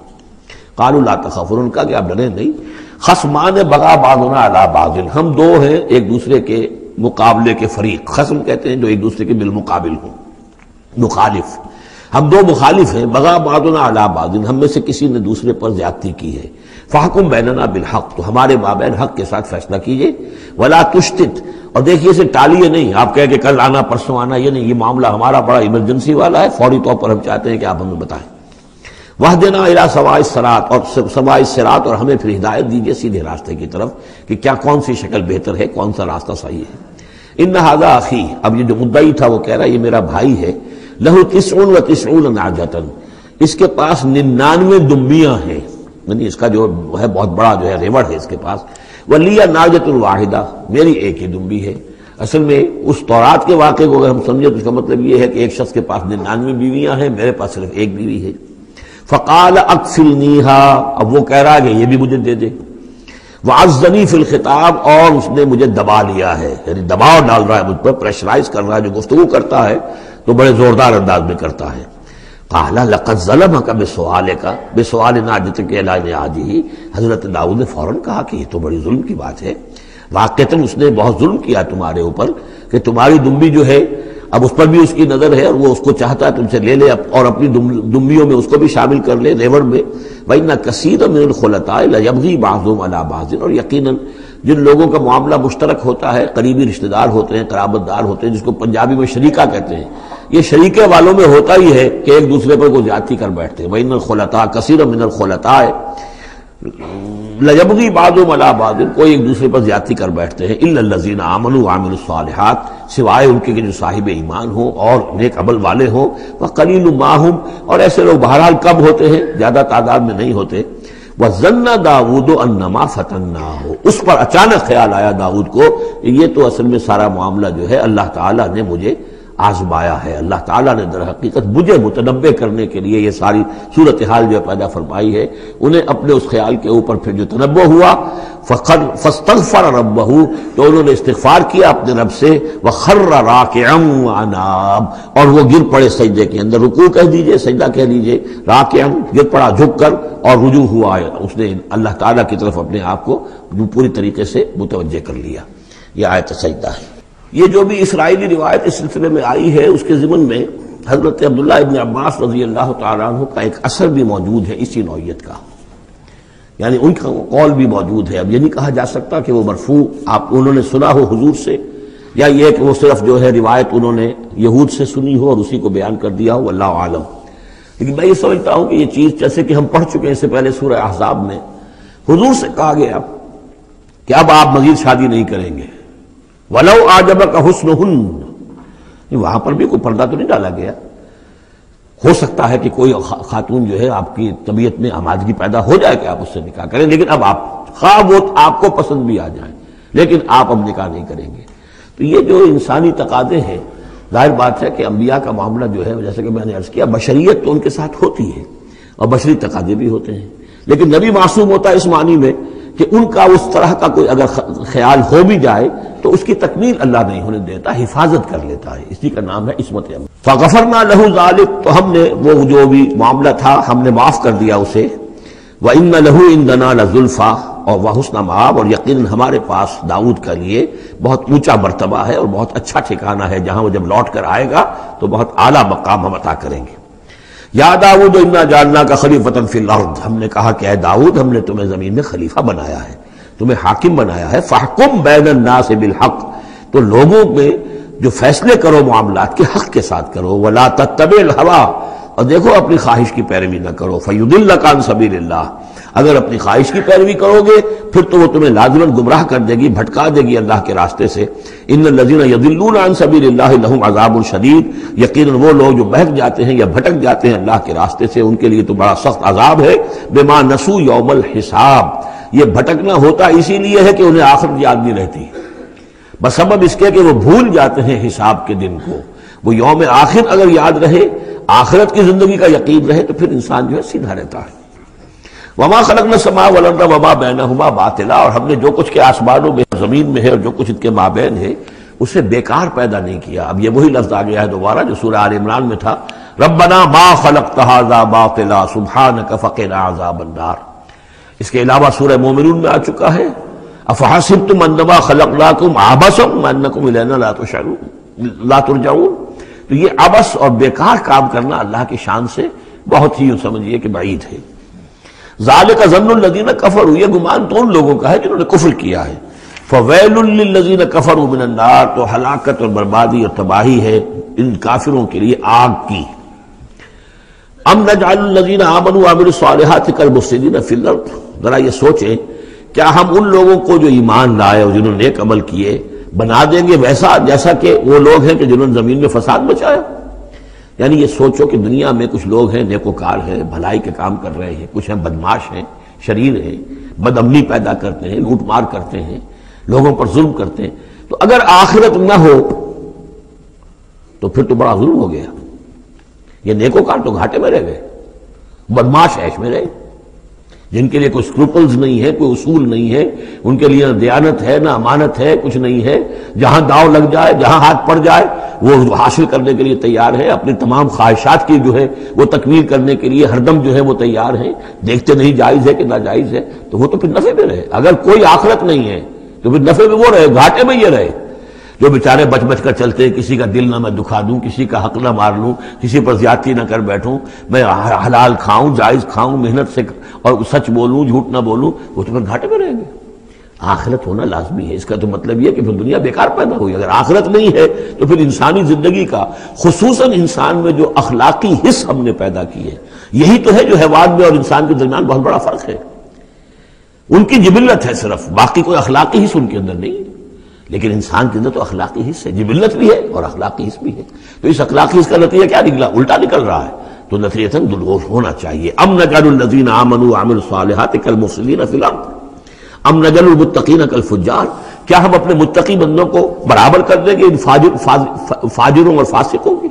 قالوا لا تخف، ان کا کہ آپ ڈریں نہیں، خصمان بغا بعضنا علی بعض، ہم 2 ہیں ایک دوسرے کے مقابلے کے فریق، خصم کہتے ہیں جو ایک دوسرے کے بالمقابل ہوں، مخالف، ہم 2 مخالف ہیں، بغا بعضنا علی بعض، ہم میں سے کسی نے دوسرے پر زیادتی کی ہے، فاحکم بیننا بالحق، تو ہمارے مابین حق کے ساتھ فیصلہ کیجئے، ولا تشتت، اور دیکھیے اسے ٹالیے نہیں، آپ کہیں کہ کل آنا پرسوں آنا، یہ نہیں، یہ معاملہ ہمارا بڑا ایمرجنسی والا ہے، فوری طور پر ہم چاہتے ہیں کہ آپ ہمیں بتائیں۔ وَاهْدِنَا إِلَىٰ سَوَاءِ الصِّرَاطِ، اور سواء الصِّرَاط، اور ہمیں پھر ہدایت دیجیے سیدھے راستے کی طرف کہ کیا کون سی شکل بہتر ہے، کون سا راستہ صحیح ہے۔ إِنَّ هَٰذَا أَخِي، اب یہ جو مدعی تھا وہ کہہ رہا ہے یہ میرا بھائی ہے، لَهُ 99 نَعْجَةً، اس کے پاس 99 دمبیاں ہیں، یعنی اس کا جو ہے بہت بڑا جو ہے ریوڑ ہے اس کے پاس، وَلِيَ نَعْجَةٌ وَاحِدَةٌ، میری ایک ہی دمبی ہے۔ اصل میں اس تورات کے واقعے کو اگر ہم سمجھیں تو اس کا مطلب یہ ہے کہ ایک شخص کے پاس 99 بیویاں ہیں، میرے پاس صرف ایک بیوی ہے۔ فقال اکفلنیها، اب وہ کہہ رہا ہے کہ یہ بھی مجھے دے دے، وعزنی فی الخطاب، اور اس نے مجھے دبا لیا ہے، یعنی دباؤ ڈال رہا ہے مجھ پر، پریشرائز کر رہا ہے، جو گفتگو کرتا ہے تو بڑے زوردار انداز میں کرتا ہے۔ قال لقد ظلمك بسؤال ناجتك الى نعاجه، حضرت داؤد نے فوراً کہا کہ یہ تو بڑی ظلم کی بات ہے، واقعتاً اس نے بہت ظلم کیا تمہارے اوپر کہ تمہاری دمبی جو ہے اب اس پر بھی اس کی نظر ہے اور وہ اس کو چاہتا ہے تم سے لے لے اور اپنی دمبیوں میں اس کو بھی شامل کر لے ریوڑ میں۔ وَإِنَّ كَثِيرًا مِنَ الْخُلَطَاءِ لَيَبْغِي بَعْضُهُمْ عَلَىٰ بَعْضٍ، اور یقیناً جن لوگوں کا معاملہ مشترک ہوتا ہے، قریبی رشتہ دار ہوتے ہیں، قرابت دار ہوتے ہیں، جس کو پنجابی میں شریکہ کہتے ہیں، یہ شریکے والوں میں ہوتا ہی ہے کہ ایک دوسرے پر کوئی زیادتی کر بیٹھتے ہیں۔ وَإِنَّ الْخُلَطَاءَ كَثِيرًا مِنَ الْخُلَطَاءِ لَيَبْغِي بَعْضُهُمْ عَلَىٰ بَعْضٍ، کوئی ایک دوسرے پر زیادتی کر بیٹھتے ہیں، إِلَّا الَّذِينَ آمَنُوا وَعَمِلُوا الصَّالِحَاتِ، سوائے ان کے کہ جو صاحب ایمان ہوں اور نیک عمل والے ہوں، وَقَلِيلٌ مَّا هُمْ، اور ایسے لوگ بہرحال کم ہوتے ہیں، زیادہ تعداد میں نہیں ہوتے۔ وَظَنَّ دَاوُودُ أَنَّمَا فَتَنَّاهُ، اس پر اچانک خیال آیا داؤد کو کہ یہ تو اصل میں سارا معاملہ جو ہے اللہ تعالیٰ نے مجھے آزمایا ہے، اللہ تعالیٰ نے در حقیقت مجھے متنبع کرنے کے لیے یہ ساری صورتحال جو پیدا فرمائی ہے۔ انہیں اپنے اس خیال کے اوپر پھر جو تنبع ہوا، فاستغفر ربہ، تو انہوں نے استغفار کیا اپنے رب سے، وخر راکعا واناب، اور وہ گر پڑے سجدے کے اندر، رکوع کہہ دیجئے، سجدہ کہہ دیجئے، راکعا گر پڑا جھک کر، اور رجوع ہوا، اس نے اللہ تعالیٰ کی طرف اپنے آپ کو پوری طریقے سے متوجہ کر لیا۔ یہ آیت سجدہ ہے۔ یہ جو بھی اسرائیلی روایت اس سلسلے میں آئی ہے اس کے ضمن میں حضرت عبداللہ ابن عباس رضی اللہ تعالیٰ عنہ کا ایک اثر بھی موجود ہے اسی نوعیت کا، یعنی ان کا قول بھی موجود ہے۔ اب یہ نہیں کہا جا سکتا کہ وہ مرفوع انہوں نے سنا ہو حضور سے، یا یہ کہ وہ صرف جو ہے روایت انہوں نے یہود سے سنی ہو اور اسی کو بیان کر دیا ہو، اللہ عالم۔ لیکن میں یہ سمجھتا ہوں کہ یہ چیز جیسے کہ ہم پڑھ چکے ہیں اس سے پہلے سورہ احزاب میں، حضور سے کہا گیا کہ اب آپ مزید شادی نہیں کریں گے. وَلَوْ أَعْجَبَكَ حُسْنُهُنَّ، وہاں پر بھی کوئی پردہ تو نہیں ڈالا گیا. ہو سکتا ہے کہ کوئی خاتون جو ہے آپ کی طبیعت میں آمادگی پیدا ہو جائے کہ آپ اس سے نکاح کریں، لیکن اب آپ خواہ وہ آپ کو پسند بھی آ جائیں لیکن آپ اب نکاح نہیں کریں گے. تو یہ جو انسانی تقاضے ہیں، ظاہر بات ہے کہ انبیاء کا معاملہ جو ہے جیسے کہ میں نے عرض کیا بشریت تو ان کے ساتھ ہوتی ہے اور بشری تقاضے بھی ہوتے ہیں، لیکن نبی معصوم ہوتا ہے اس معنی میں کہ ان کا اس طرح کا کوئی اگر خیال ہو بھی جائے تو اس کی تکمیل اللہ نہیں ہونے دیتا، حفاظت کر لیتا ہے. اسی کا نام ہے عصمت عمل. فغفرنا له ذلك، تو ہم نے وہ جو بھی معاملہ تھا ہم نے معاف کر دیا اسے. وَإِنَّ لَهُ عِندَنَا لَزُلْفَىٰ، اور وَحُسْنَ مآب، اور یقیناً ہمارے پاس داؤد کا لیے بہت اونچا مرتبہ ہے اور بہت اچھا ٹھکانہ ہے، جہاں وہ جب لوٹ کر آئے گا تو بہت اعلیٰ مقام ہم عطا کریں گے. یا داؤد انا جعلناک خلیفۃ فی الارض، ہم نے کہا کہ اے داؤد ہم نے تمہیں زمین میں خلیفہ بنایا ہے، تمہیں حاکم بنایا ہے. فاحکم بین الناس بالحق، تو لوگوں میں جو فیصلے کرو معاملات کے حق کے ساتھ کرو. ولا تتبع الہویٰ، اور دیکھو اپنی خواہش کی پیروی نہ کرو. فیضلک عن سبیل اللہ، اگر اپنی خواہش کی پیروی کرو گے پھر تو وہ تمہیں لازماً گمراہ کر دے گی، بھٹکا دے گی اللہ کے راستے سے. ان الذین یضلون عن سبیل اللہ لہم عذاب شدید، یقیناً وہ لوگ جو بہک جاتے ہیں یا بھٹک جاتے ہیں اللہ کے راستے سے ان کے لیے تو بڑا سخت عذاب ہے. بما نسوا یوم الحساب، یہ بھٹکنا ہوتا اسی لیے ہے کہ انہیں آخرت یاد نہیں رہتی، بسبب اس کے کہ وہ بھول جاتے ہیں حساب کے دن کو. وہ یوم آخر اگر یاد رہے، آخرت کی زندگی کا یقین رہے تو پھر انسان جو ہے سیدھا رہتا ہے. وما خلقنا السماء والارض وما بینہما باطلا، اور ہم نے جو کچھ کے آسمانوں میں زمین میں ہے اور جو کچھ ان کے مابین ہے اسے بیکار پیدا نہیں کیا. اب یہ وہی لفظ آ گیا ہے دوبارہ جو سورہ آل عمران میں تھا، ربنا ما خلقت ھذا باطلا سبحانک فقنا عذاب النار. اس کے علاوہ سورہ مومنون میں آ چکا ہے، افحسبتم انما خلقناکم عبثا وانکم الینا لا ترجعون. تو یہ عبث اور بیکار کام کرنا اللہ کی شان سے بہت ہی سمجھیے کہ بعید ہے. ذالک ظن الذین کفروا، یہ گمان تو ان لوگوں کا ہے جنہوں نے کفر کیا ہے. فویل للذین کفروا من النار، تو ہلاکت اور بربادی اور تباہی ہے ان کافروں کے لیے آگ کی. ام نجعل الذین آمنوا وعملوا الصالحات کالمفسدین فی الارض، ذرا یہ سوچیں کیا ہم ان لوگوں کو جو ایمان لائے اور جنہوں نے نیک عمل کیے بنا دیں گے ویسا جیسا کہ وہ لوگ ہیں کہ جنہوں نے زمین میں فساد مچایا. یعنی یہ سوچو کہ دنیا میں کچھ لوگ ہیں نیکوکار ہیں، بھلائی کے کام کر رہے ہیں، کچھ ہیں بدماش ہیں، شریر ہیں، بد امنی پیدا کرتے ہیں، لوٹ مار کرتے ہیں، لوگوں پر ظلم کرتے ہیں. تو اگر آخرت نہ ہو تو پھر تو بڑا ظلم ہو گیا. یہ نیکوکار تو گھاٹے میں رہ گئے، بدماش عیش میں رہے، جن کے لیے کوئی اسکروپلز نہیں ہے، کوئی اصول نہیں ہے، ان کے لیے نہ دیانت ہے نہ امانت ہے، کچھ نہیں ہے. جہاں داؤ لگ جائے، جہاں ہاتھ پڑ جائے وہ حاصل کرنے کے لیے تیار ہے. اپنی تمام خواہشات کی جو ہے وہ تکمیل کرنے کے لیے ہر دم جو ہے وہ تیار ہیں. دیکھتے نہیں جائز ہے کہ ناجائز ہے، تو وہ تو پھر نفع میں رہے. اگر کوئی آخرت نہیں ہے تو پھر نفع میں وہ رہے، گھاٹے میں یہ رہے. جو بیچارے بچ بچ کر چلتے ہیں، کسی کا دل نہ میں دکھا دوں، کسی کا حق نہ مار لوں، کسی پر زیادتی نہ کر بیٹھوں، میں حلال کھاؤں، جائز کھاؤں، محنت سے اور سچ بولوں، جھوٹ نہ بولوں، وہ تو پھر گھاٹے میں رہیں گے. آخرت ہونا لازمی ہے. اس کا تو مطلب یہ کہ پھر دنیا بیکار پیدا ہوئی. اگر آخرت نہیں ہے تو پھر انسانی زندگی کا، خصوصاً انسان میں جو اخلاقی حص ہم نے پیدا کی ہے، یہی تو ہے جو حیوان میں اور انسان کے درمیان بہت بڑا فرق ہے. ان کی جبلت ہے صرف، باقی کوئی اخلاقی حص ان کے اندر نہیں. لیکن انسان کے اندر تو اخلاقی حص ہے، جبلت بھی ہے اور اخلاقی حص بھی ہے. تو اس اخلاقی حص کا نتیجہ کیا نکلا؟ الٹا نکل رہا ہے. تو نتیجتاً دلہوش ہونا چاہیے. ام نجعل الذین آمنوا وعملوا الصالحات کالمفسدین فی الارض ام نجعل المتقین کالفجار، کیا ہم اپنے متقی بندوں کو برابر کر دیں گے ان فاجروں اور فاسقوں کی؟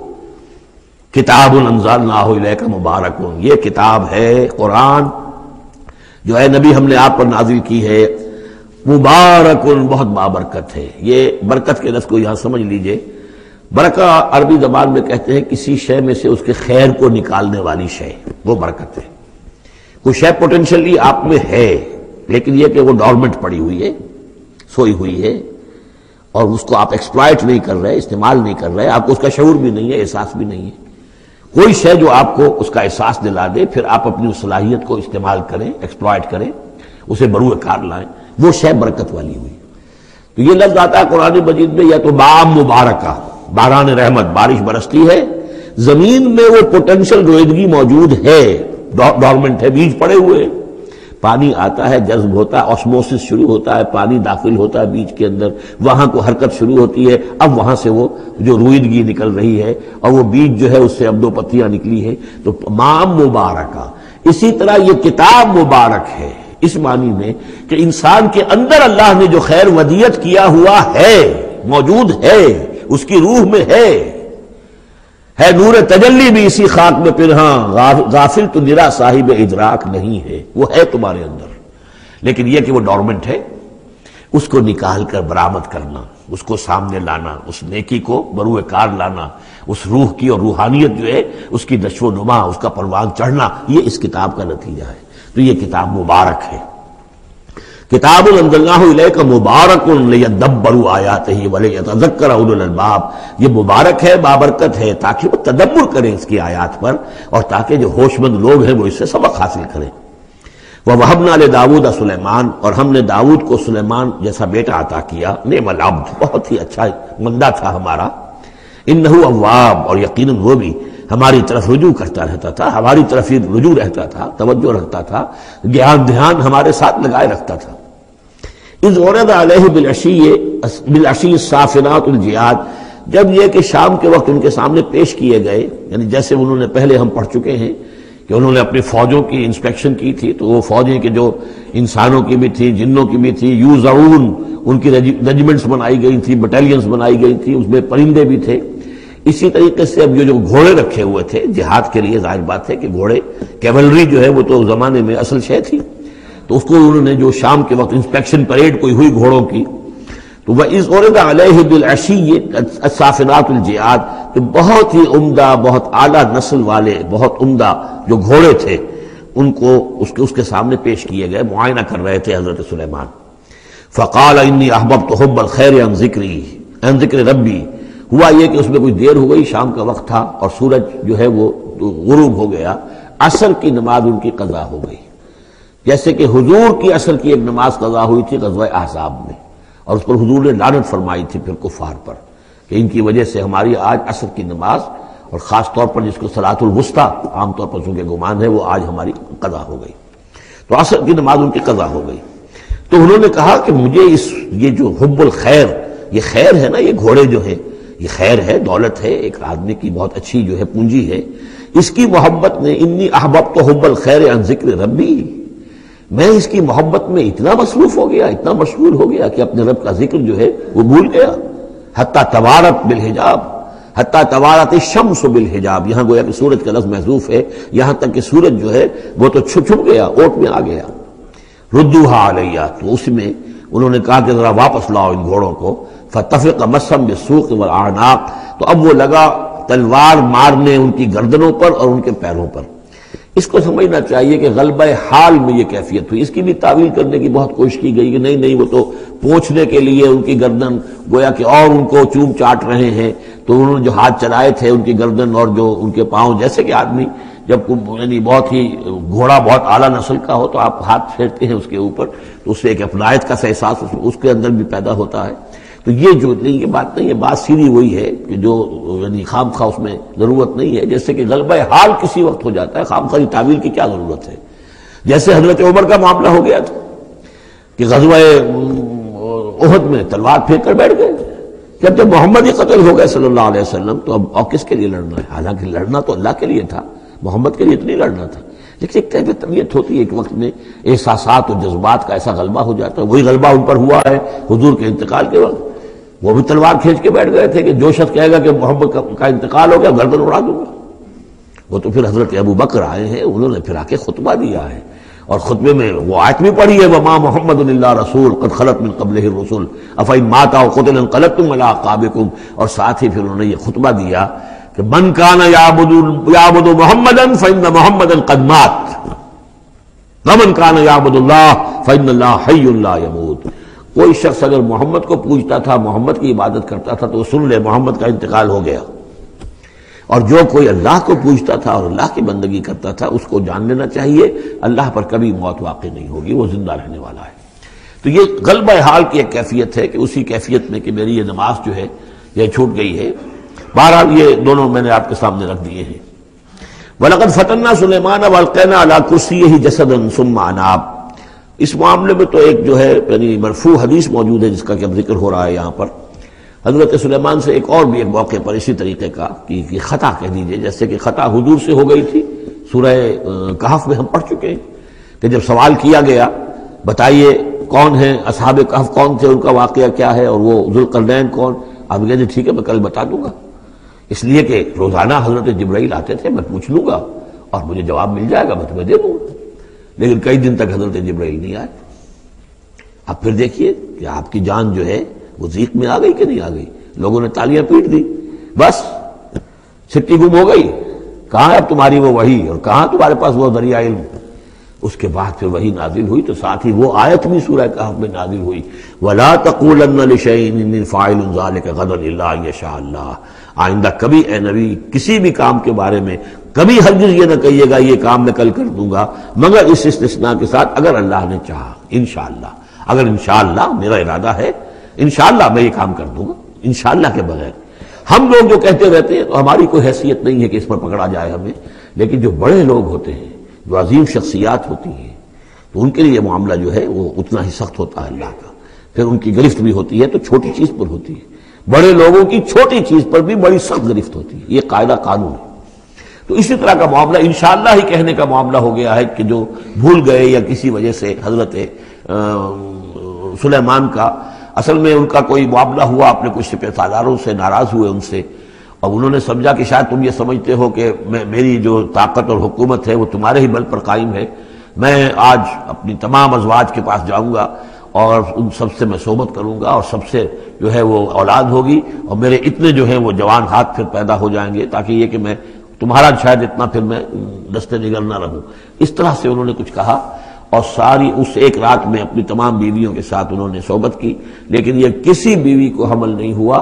کتاب انزلناہ الیک مبارک، یہ کتاب ہے قرآن جو ہے نبی ہم نے آپ پر نازل کی ہے، مبارک، بہت بابرکت ہے. یہ برکت کے لفظ کو یہاں سمجھ لیجئے. برکہ عربی زبان میں کہتے ہیں کسی شے میں سے اس کے خیر کو نکالنے والی شے، وہ برکت ہے. کوئی شے پوٹینشلی آپ میں ہے لیکن یہ کہ وہ ڈورمنٹ پڑی ہوئی ہے، سوئی ہوئی ہے، اور اس کو آپ ایکسپلائٹ نہیں کر رہے، استعمال نہیں کر رہے، آپ کو اس کا شعور بھی نہیں ہے، احساس بھی نہیں ہے. کوئی شے جو آپ کو اس کا احساس دلا دے، پھر آپ اپنی اس صلاحیت کو استعمال کریں، ایکسپلائٹ کریں، اسے بروئے کار لائیں، وہ شے برکت والی ہوئی. تو یہ لفظ آتا ہے قرآن مجید میں، یا تو بام مبارکہ، باران رحمت، بارش برستی ہے، زمین میں وہ پوٹینشل رویدگی موجود ہے، ڈورمنٹ ہے، بیج پڑے ہوئے. پانی آتا ہے، جذب ہوتا ہے، آسموسس شروع ہوتا ہے، پانی داخل ہوتا ہے بیج کے اندر، وہاں کو حرکت شروع ہوتی ہے، اب وہاں سے وہ جو روئیدگی نکل رہی ہے اور وہ بیج جو ہے اس سے اب 2 پتیاں نکلی ہیں، تو ماء مبارکہ۔ اسی طرح یہ کتاب مبارک ہے اس معنی میں کہ انسان کے اندر اللہ نے جو خیر ودیت کیا ہوا ہے، موجود ہے، اس کی روح میں ہے نور تجلی بھی اسی خاک میں پنہاں، غافل تو نرا صاحب ادراک نہیں ہے، وہ ہے تمہارے اندر، لیکن یہ کہ وہ ڈورمنٹ ہے، اس کو نکال کر برآمد کرنا، اس کو سامنے لانا، اس نیکی کو بروئے کار لانا، اس روح کی اور روحانیت جو ہے اس کی نشو و نما، اس کا پروان چڑھنا، یہ اس کتاب کا نتیجہ ہے۔ تو یہ کتاب مبارک ہے۔ کتاب انزلناہ الیک مبارک لیدبروا آیاتہ ولیتذکر اولو الالباب، یہ مبارک ہے، بابرکت ہے، تاکہ وہ تدبر کریں اس کی آیات پر، اور تاکہ جو ہوش مند لوگ ہیں وہ اس سے سبق حاصل کریں۔ وَوَهَبْنَا لِدَاوُودَ سلیمان، اور ہم نے داؤد کو سلیمان جیسا بیٹا عطا کیا، نعم العبد، بہت ہی اچھا بندہ تھا ہمارا، انہ اواب، اور یقیناً وہ بھی ہماری طرف رجوع کرتا رہتا تھا، ہماری طرف ہی رجوع رہتا تھا، توجہ رکھتا تھا، دھیان ہمارے ساتھ لگائے رکھتا تھا۔ اذ عرض علیہ بالعشی الصافنات الجیاد، جب یہ کہ شام کے وقت ان کے سامنے پیش کیے گئے، یعنی جیسے انہوں نے پہلے ہم پڑھ چکے ہیں کہ انہوں نے اپنی فوجوں کی انسپیکشن کی تھی، تو وہ فوجیں کہ جو انسانوں کی بھی تھی، جنوں کی بھی تھی، یوزعون، ان کی ریجیمنٹس بنائی گئی تھی، بٹالینز بنائی گئی تھی، اس میں پرندے بھی تھے۔ اسی طریقے سے اب جو گھوڑے رکھے ہوئے تھے جہاد کے لیے، ظاہر بات ہے کہ گھوڑے، کیولری جو ہے وہ تو زمانے میں اصل شے تھی، تو اس کو انہوں نے جو شام کے وقت انسپیکشن پریڈ کوئی ہوئی گھوڑوں کی، تو وَإِذْ عُرِضَ عَلَيْهِ بِالْعَشِيِّ الصَّافِنَاتُ الْجِيَادُ، کہ بہت ہی عمدہ، بہت اعلیٰ نسل والے، بہت عمدہ جو گھوڑے تھے ان کو اس کے سامنے پیش کیے گئے، معائنہ کر رہے تھے حضرت سلیمان۔ فَقَالَ إِنِّي أَحْبَبْتُ حُبَّ الْخَيْرِ عَنْ ذِكْرِ رَبِّي، ہوا یہ کہ اس میں کچھ دیر ہو گئی، شام کا وقت تھا اور سورج جو ہے وہ غروب ہو گیا، عصر کی نماز ان کی قضا ہو گئی، جیسے کہ حضور کی عصر کی ایک نماز قضا ہوئی تھی غزوہ احزاب میں، اور اس پر حضور نے لعنت فرمائی تھی پھر کفار پر کہ ان کی وجہ سے ہماری آج عصر کی نماز، اور خاص طور پر جس کو صلاۃ الوسطیٰ عام طور پر چونکہ گمان ہے، وہ آج ہماری قضا ہو گئی، تو عصر کی نماز ان کی قضا ہو گئی۔ تو انہوں نے کہا کہ مجھے یہ جو حب الخیر، یہ خیر ہے نا، یہ گھوڑے جو ہیں یہ خیر ہے، دولت ہے، ایک آدمی کی بہت اچھی جو ہے پونجی ہے، اس کی محبت نے، انی احببت حب الخیر عن ذکر ربی، میں اس کی محبت میں اتنا مصروف ہو گیا، اتنا مشغول ہو گیا کہ اپنے رب کا ذکر جو ہے وہ بھول گیا۔ حتی توارت بالحجاب، حتی توارت الشمس بالحجاب، یہاں گویا کہ سورج کا لفظ محذوف ہے، یہاں تک کہ سورج جو ہے وہ تو چھپ گیا، اوٹ میں آ گیا۔ ردوہا علیہ، تو اس میں انہوں نے کہا کہ ذرا واپس لاؤ ان گھوڑوں کو۔ فطفق مسم بالسوق والاعناق، تو اب وہ لگا تلوار مارنے ان کی گردنوں پر اور ان کے پیروں پر۔ اس کو سمجھنا چاہیے کہ غلبہ حال میں یہ کیفیت ہوئی، اس کی بھی تعویل کرنے کی بہت کوشش کی گئی کہ نہیں وہ تو پوچھنے کے لیے ان کی گردن گویا کہ اور ان کو چوم چاٹ رہے ہیں، تو انہوں نے جو ہاتھ چلائے تھے ان کی گردن اور جو ان کے پاؤں، جیسے کہ آدمی جب یعنی بہت ہی گھوڑا بہت اعلیٰ نسل کا ہو تو آپ ہاتھ پھیرتے ہیں اس کے اوپر، تو اس سے ایک اپنائیت کا احساس اس کے اندر بھی پیدا ہوتا ہے۔ تو یہ جو نہیں، یہ بات نہیں ہے، بات سیدھی وہی ہے کہ جو یعنی خام خواہ اس میں ضرورت نہیں ہے، جیسے کہ غلبہ حال کسی وقت ہو جاتا ہے، خام خواہ تعویل کی کیا ضرورت ہے۔ جیسے حضرت عمر کا معاملہ ہو گیا تھا کہ غزوہ احد میں تلوار پھینک کر بیٹھ گئے، جب محمد ہی قتل ہو گئے صلی اللہ علیہ وسلم، تو اب اور کس کے لیے لڑنا ہے؟ حالانکہ لڑنا تو اللہ کے لیے تھا، محمد کے لیے تو نہیں لڑنا تھا، لیکن ایک کیفیت طبیعت ہوتی ہے ایک وقت میں، احساسات اور جذبات کا ایسا غلبہ ہو جاتا ہے۔ وہی غلبہ ان پر ہوا ہے حضور کے انتقال کے وقت، وہ بھی تلوار کھینچ کے بیٹھ گئے تھے کہ جو شخص کہے گا کہ محمد کا انتقال ہو گیا گردن اڑا دوں گا۔ وہ تو پھر حضرت ابو بکر آئے ہیں، انہوں نے پھر آ کے خطبہ دیا ہے، اور خطبے میں وہ آیت بھی پڑھی ہے وما محمد الا رسول قد خلت من قبلہ الرسل افإن مات أو قتل انقلبتم على أعقابكم، اور ساتھ ہی پھر انہوں نے یہ خطبہ دیا کہ من كان يعبد محمدا فإن محمدا قد مات ومن كان يعبد الله فإن الله حي لا يموت۔ کوئی شخص اگر محمد کو پوجتا تھا، محمد کی عبادت کرتا تھا، تو وہ سن لے محمد کا انتقال ہو گیا، اور جو کوئی اللہ کو پوجتا تھا اور اللہ کی بندگی کرتا تھا اس کو جان لینا چاہیے اللہ پر کبھی موت واقع نہیں ہوگی، وہ زندہ رہنے والا ہے۔ تو یہ غلبہ حال کی ایک کیفیت ہے کہ اسی کیفیت میں کہ میری یہ نماز جو ہے یہ چھوٹ گئی ہے۔ بہرحال یہ دونوں میں نے آپ کے سامنے رکھ دیے ہیں۔ وَلَقَدْ فَتَنَّا سُلَيْمَانَ وَأَلْقَيْنَا عَلَىٰ كُرْسِيِّهِ جَسَدًا ثُمَّ أَنَابَ، اس معاملے میں تو ایک جو ہے یعنی مرفوع حدیث موجود ہے جس کا کہ اب ذکر ہو رہا ہے یہاں پر، حضرت سلیمان سے ایک اور بھی ایک موقع پر اسی طریقے کا کہ خطا کہہ دیجئے، جیسے کہ خطا حضور سے ہو گئی تھی، سورہ کہف میں ہم پڑھ چکے ہیں کہ جب سوال کیا گیا بتائیے کون ہیں اصحاب کہف، کون تھے، ان کا واقعہ کیا ہے، اور وہ ذوالقرنین کون، آپ کہتے ٹھیک ہے میں کل بتا دوں گا، اس لیے کہ روزانہ حضرت جبرائیل آتے تھے، میں پوچھ لوں گا اور مجھے جواب مل جائے گا، میں تمہیں دے دوں گا، لیکن کئی دن تک حضرت جبرائیل نہیں آئے۔ اب پھر دیکھیے کہ آپ کی جان جو ہے وہ ضیق میں آ گئی کہ نہیں آ گئی، لوگوں نے تالیاں پیٹ دی، بس چھٹی گم ہو گئی، کہاں ہے اب تمہاری وہ وحی، اور کہاں تمہارے پاس وہ ذریعہ علم۔ اس کے بعد پھر وحی نازل ہوئی تو ساتھ ہی وہ آیت بھی سورہ کہف میں نازل ہوئی، وَلَا تَقُولَنَّ لِشَيْءٍ إِنِّي فَاعِلٌ ذَلِكَ غَدًا إِلَّا أَن يَشَاءَ اللَّهُ، آئندہ کبھی اے نبی کسی بھی کام کے بارے میں کبھی ہرگز یہ نہ کہیے گا یہ کام میں کل کر دوں گا مگر اس استثناء کے ساتھ اگر اللہ نے چاہا، انشاءاللہ، اگر انشاءاللہ میرا ارادہ ہے انشاءاللہ میں یہ کام کر دوں گا، انشاءاللہ کے بغیر۔ ہم لوگ جو کہتے رہتے ہیں تو ہماری کوئی حیثیت نہیں ہے کہ اس پر پکڑا جائے ہمیں، لیکن جو بڑے لوگ ہوتے ہیں، جو عظیم شخصیات ہوتی ہیں، تو ان کے لیے یہ معاملہ جو ہے وہ اتنا ہی سخت ہوتا ہے اللہ کا، پھر ان کی گرفت بھی ہوتی ہے تو چھوٹی چیز پر ہوتی ہے، بڑے لوگوں کی چھوٹی چیز پر بھی بڑی سخت گرفت ہوتی ہے، یہ قاعدہ قانون ہے۔ تو اسی طرح کا معاملہ انشاءاللہ ہی کہنے کا معاملہ ہو گیا ہے کہ جو بھول گئے یا کسی وجہ سے حضرت سلیمان کا اصل میں ان کا کوئی معاملہ ہوا، اپنے کچھ سپہ سالاروں سے ناراض ہوئے ان سے، اور انہوں نے سمجھا کہ شاید تم یہ سمجھتے ہو کہ میری جو طاقت اور حکومت ہے وہ تمہارے ہی بل پر قائم ہے، میں آج اپنی تمام ازواج کے پاس جاؤں گا اور ان سب سے میں صحبت کروں گا اور سب سے جو ہے وہ اولاد ہوگی، اور میرے اتنے جو ہیں وہ جوان ہاتھ پھر پیدا ہو جائیں گے تاکہ یہ کہ میں تمہارا شاید اتنا پھر میں دستے نگر نہ رہوں۔ اس طرح سے انہوں نے کچھ کہا اور ساری اس ایک رات میں اپنی تمام بیویوں کے ساتھ انہوں نے صحبت کی، لیکن یہ کسی بیوی کو حمل نہیں ہوا،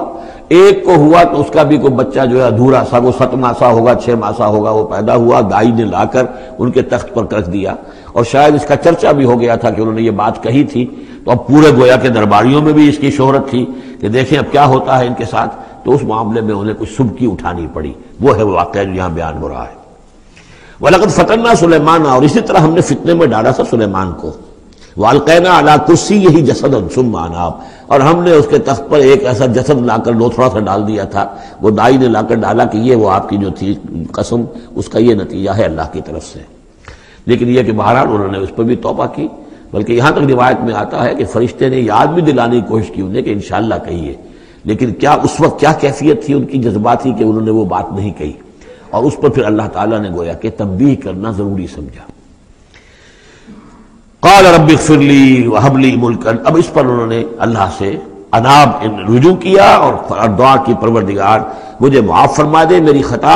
ایک کو ہوا تو اس کا بھی کوئی بچہ جو ہے ادھورا سا، وہ 7 ماسہ ہوگا 6 ماسہ ہوگا، وہ پیدا ہوا، دائی نے لا کر ان کے تخت پر رکھ دیا، اور شاید اس کا چرچا بھی ہو گیا تھا کہ انہوں نے یہ بات کہی تھی، تو اب پورے گویا کے درباریوں میں بھی اس کی شہرت تھی کہ دیکھیں اب کیا ہوتا ہے ان کے ساتھ، تو اس معاملے میں انہیں کچھ سبکی اٹھانی پڑی، وہ ہے وہ واقعہ جو یہاں بیان ہو رہا ہے۔ وَلَقَدْ فَتَنَّا سُلَيْمَانَ، اور اسی طرح ہم نے فتنے میں ڈالا تھا سلیمان کو، وَأَلْقَيْنَا عَلَىٰ كُرْسِيِّهِ جَسَدًا ثُمَّ أَنَابَ، اور ہم نے اس کے تخت پر ایک ایسا جسد لا کر لوتھڑا سا ڈال دیا تھا، وہ دائی نے لا کر ڈالا کہ یہ وہ آپ کی جو تھی قسم، اس کا یہ نتیجہ ہے اللہ کی طرف سے۔ لیکن یہ کہ بہرحال انہوں نے اس پر بھی توبہ کی، بلکہ یہاں تک روایت میں آتا ہے کہ فرشتے نے یاد بھی دلانے کی کوشش کی انہیں کہ انشاءاللہ کہیے، لیکن کیا اس وقت کیا کیفیت تھی ان کی جذباتی کہ انہوں نے وہ بات نہیں کہی، اور اس پر پھر اللہ تعالیٰ نے گویا کہ تنبیہ کرنا ضروری سمجھا۔ قال رب اغفر لی وہب لی ملکا، اب اس پر انہوں نے اللہ سے اناب رجوع کیا اور دعا کی پروردگار مجھے معاف فرما دے میری خطا،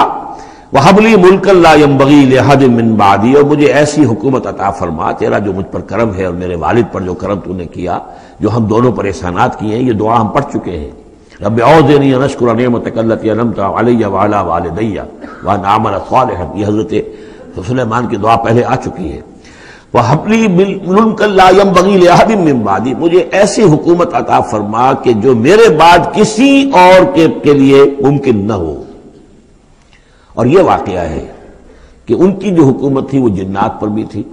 وہب لی ملکا لا ينبغی لأحد من بعدی، اور مجھے ایسی حکومت عطا فرما تیرا جو مجھ پر کرم ہے اور میرے والد پر جو کرم تو نے کیا، جو ہم دونوں پر احسانات کیے ہیں، یہ دعا ہم پڑھ چکے ہیں، رب اعوذنی ان اشکر نعمتک التی انعمت علی وعلی والدی وان اعمل صالحا، یہ حضرت سلیمان کی دعا پہلے آ چکی ہے۔ وَهَبْ لِي مُلْكًا لَا يَنبَغِي لِأَحَدٍ مِّن بَعْدِي، مجھے ایسی حکومت عطا فرما کہ جو میرے بعد کسی اور کے لیے ممکن نہ ہو۔ اور یہ واقعہ ہے کہ ان کی جو حکومت تھی وہ جنات پر بھی تھی،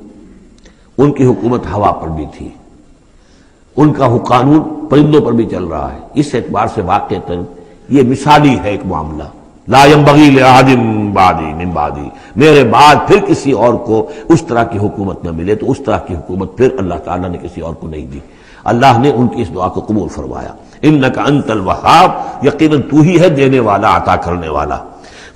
ان کی حکومت ہوا پر بھی تھی، ان کا قانون پرندوں پر بھی چل رہا ہے، اس اعتبار سے واقعتاً یہ مثالی ہے ایک معاملہ، لا ينبغی لأحد من بعدی، میرے بعد پھر کسی اور کو اس طرح کی حکومت نہ ملے، تو اس طرح کی حکومت پھر اللہ تعالیٰ نے کسی اور کو نہیں دی۔ اللہ نے ان کی اس دعا کو قبول فرمایا، انک انت الوہاب، یقیناً تو ہی ہے دینے والا عطا کرنے والا۔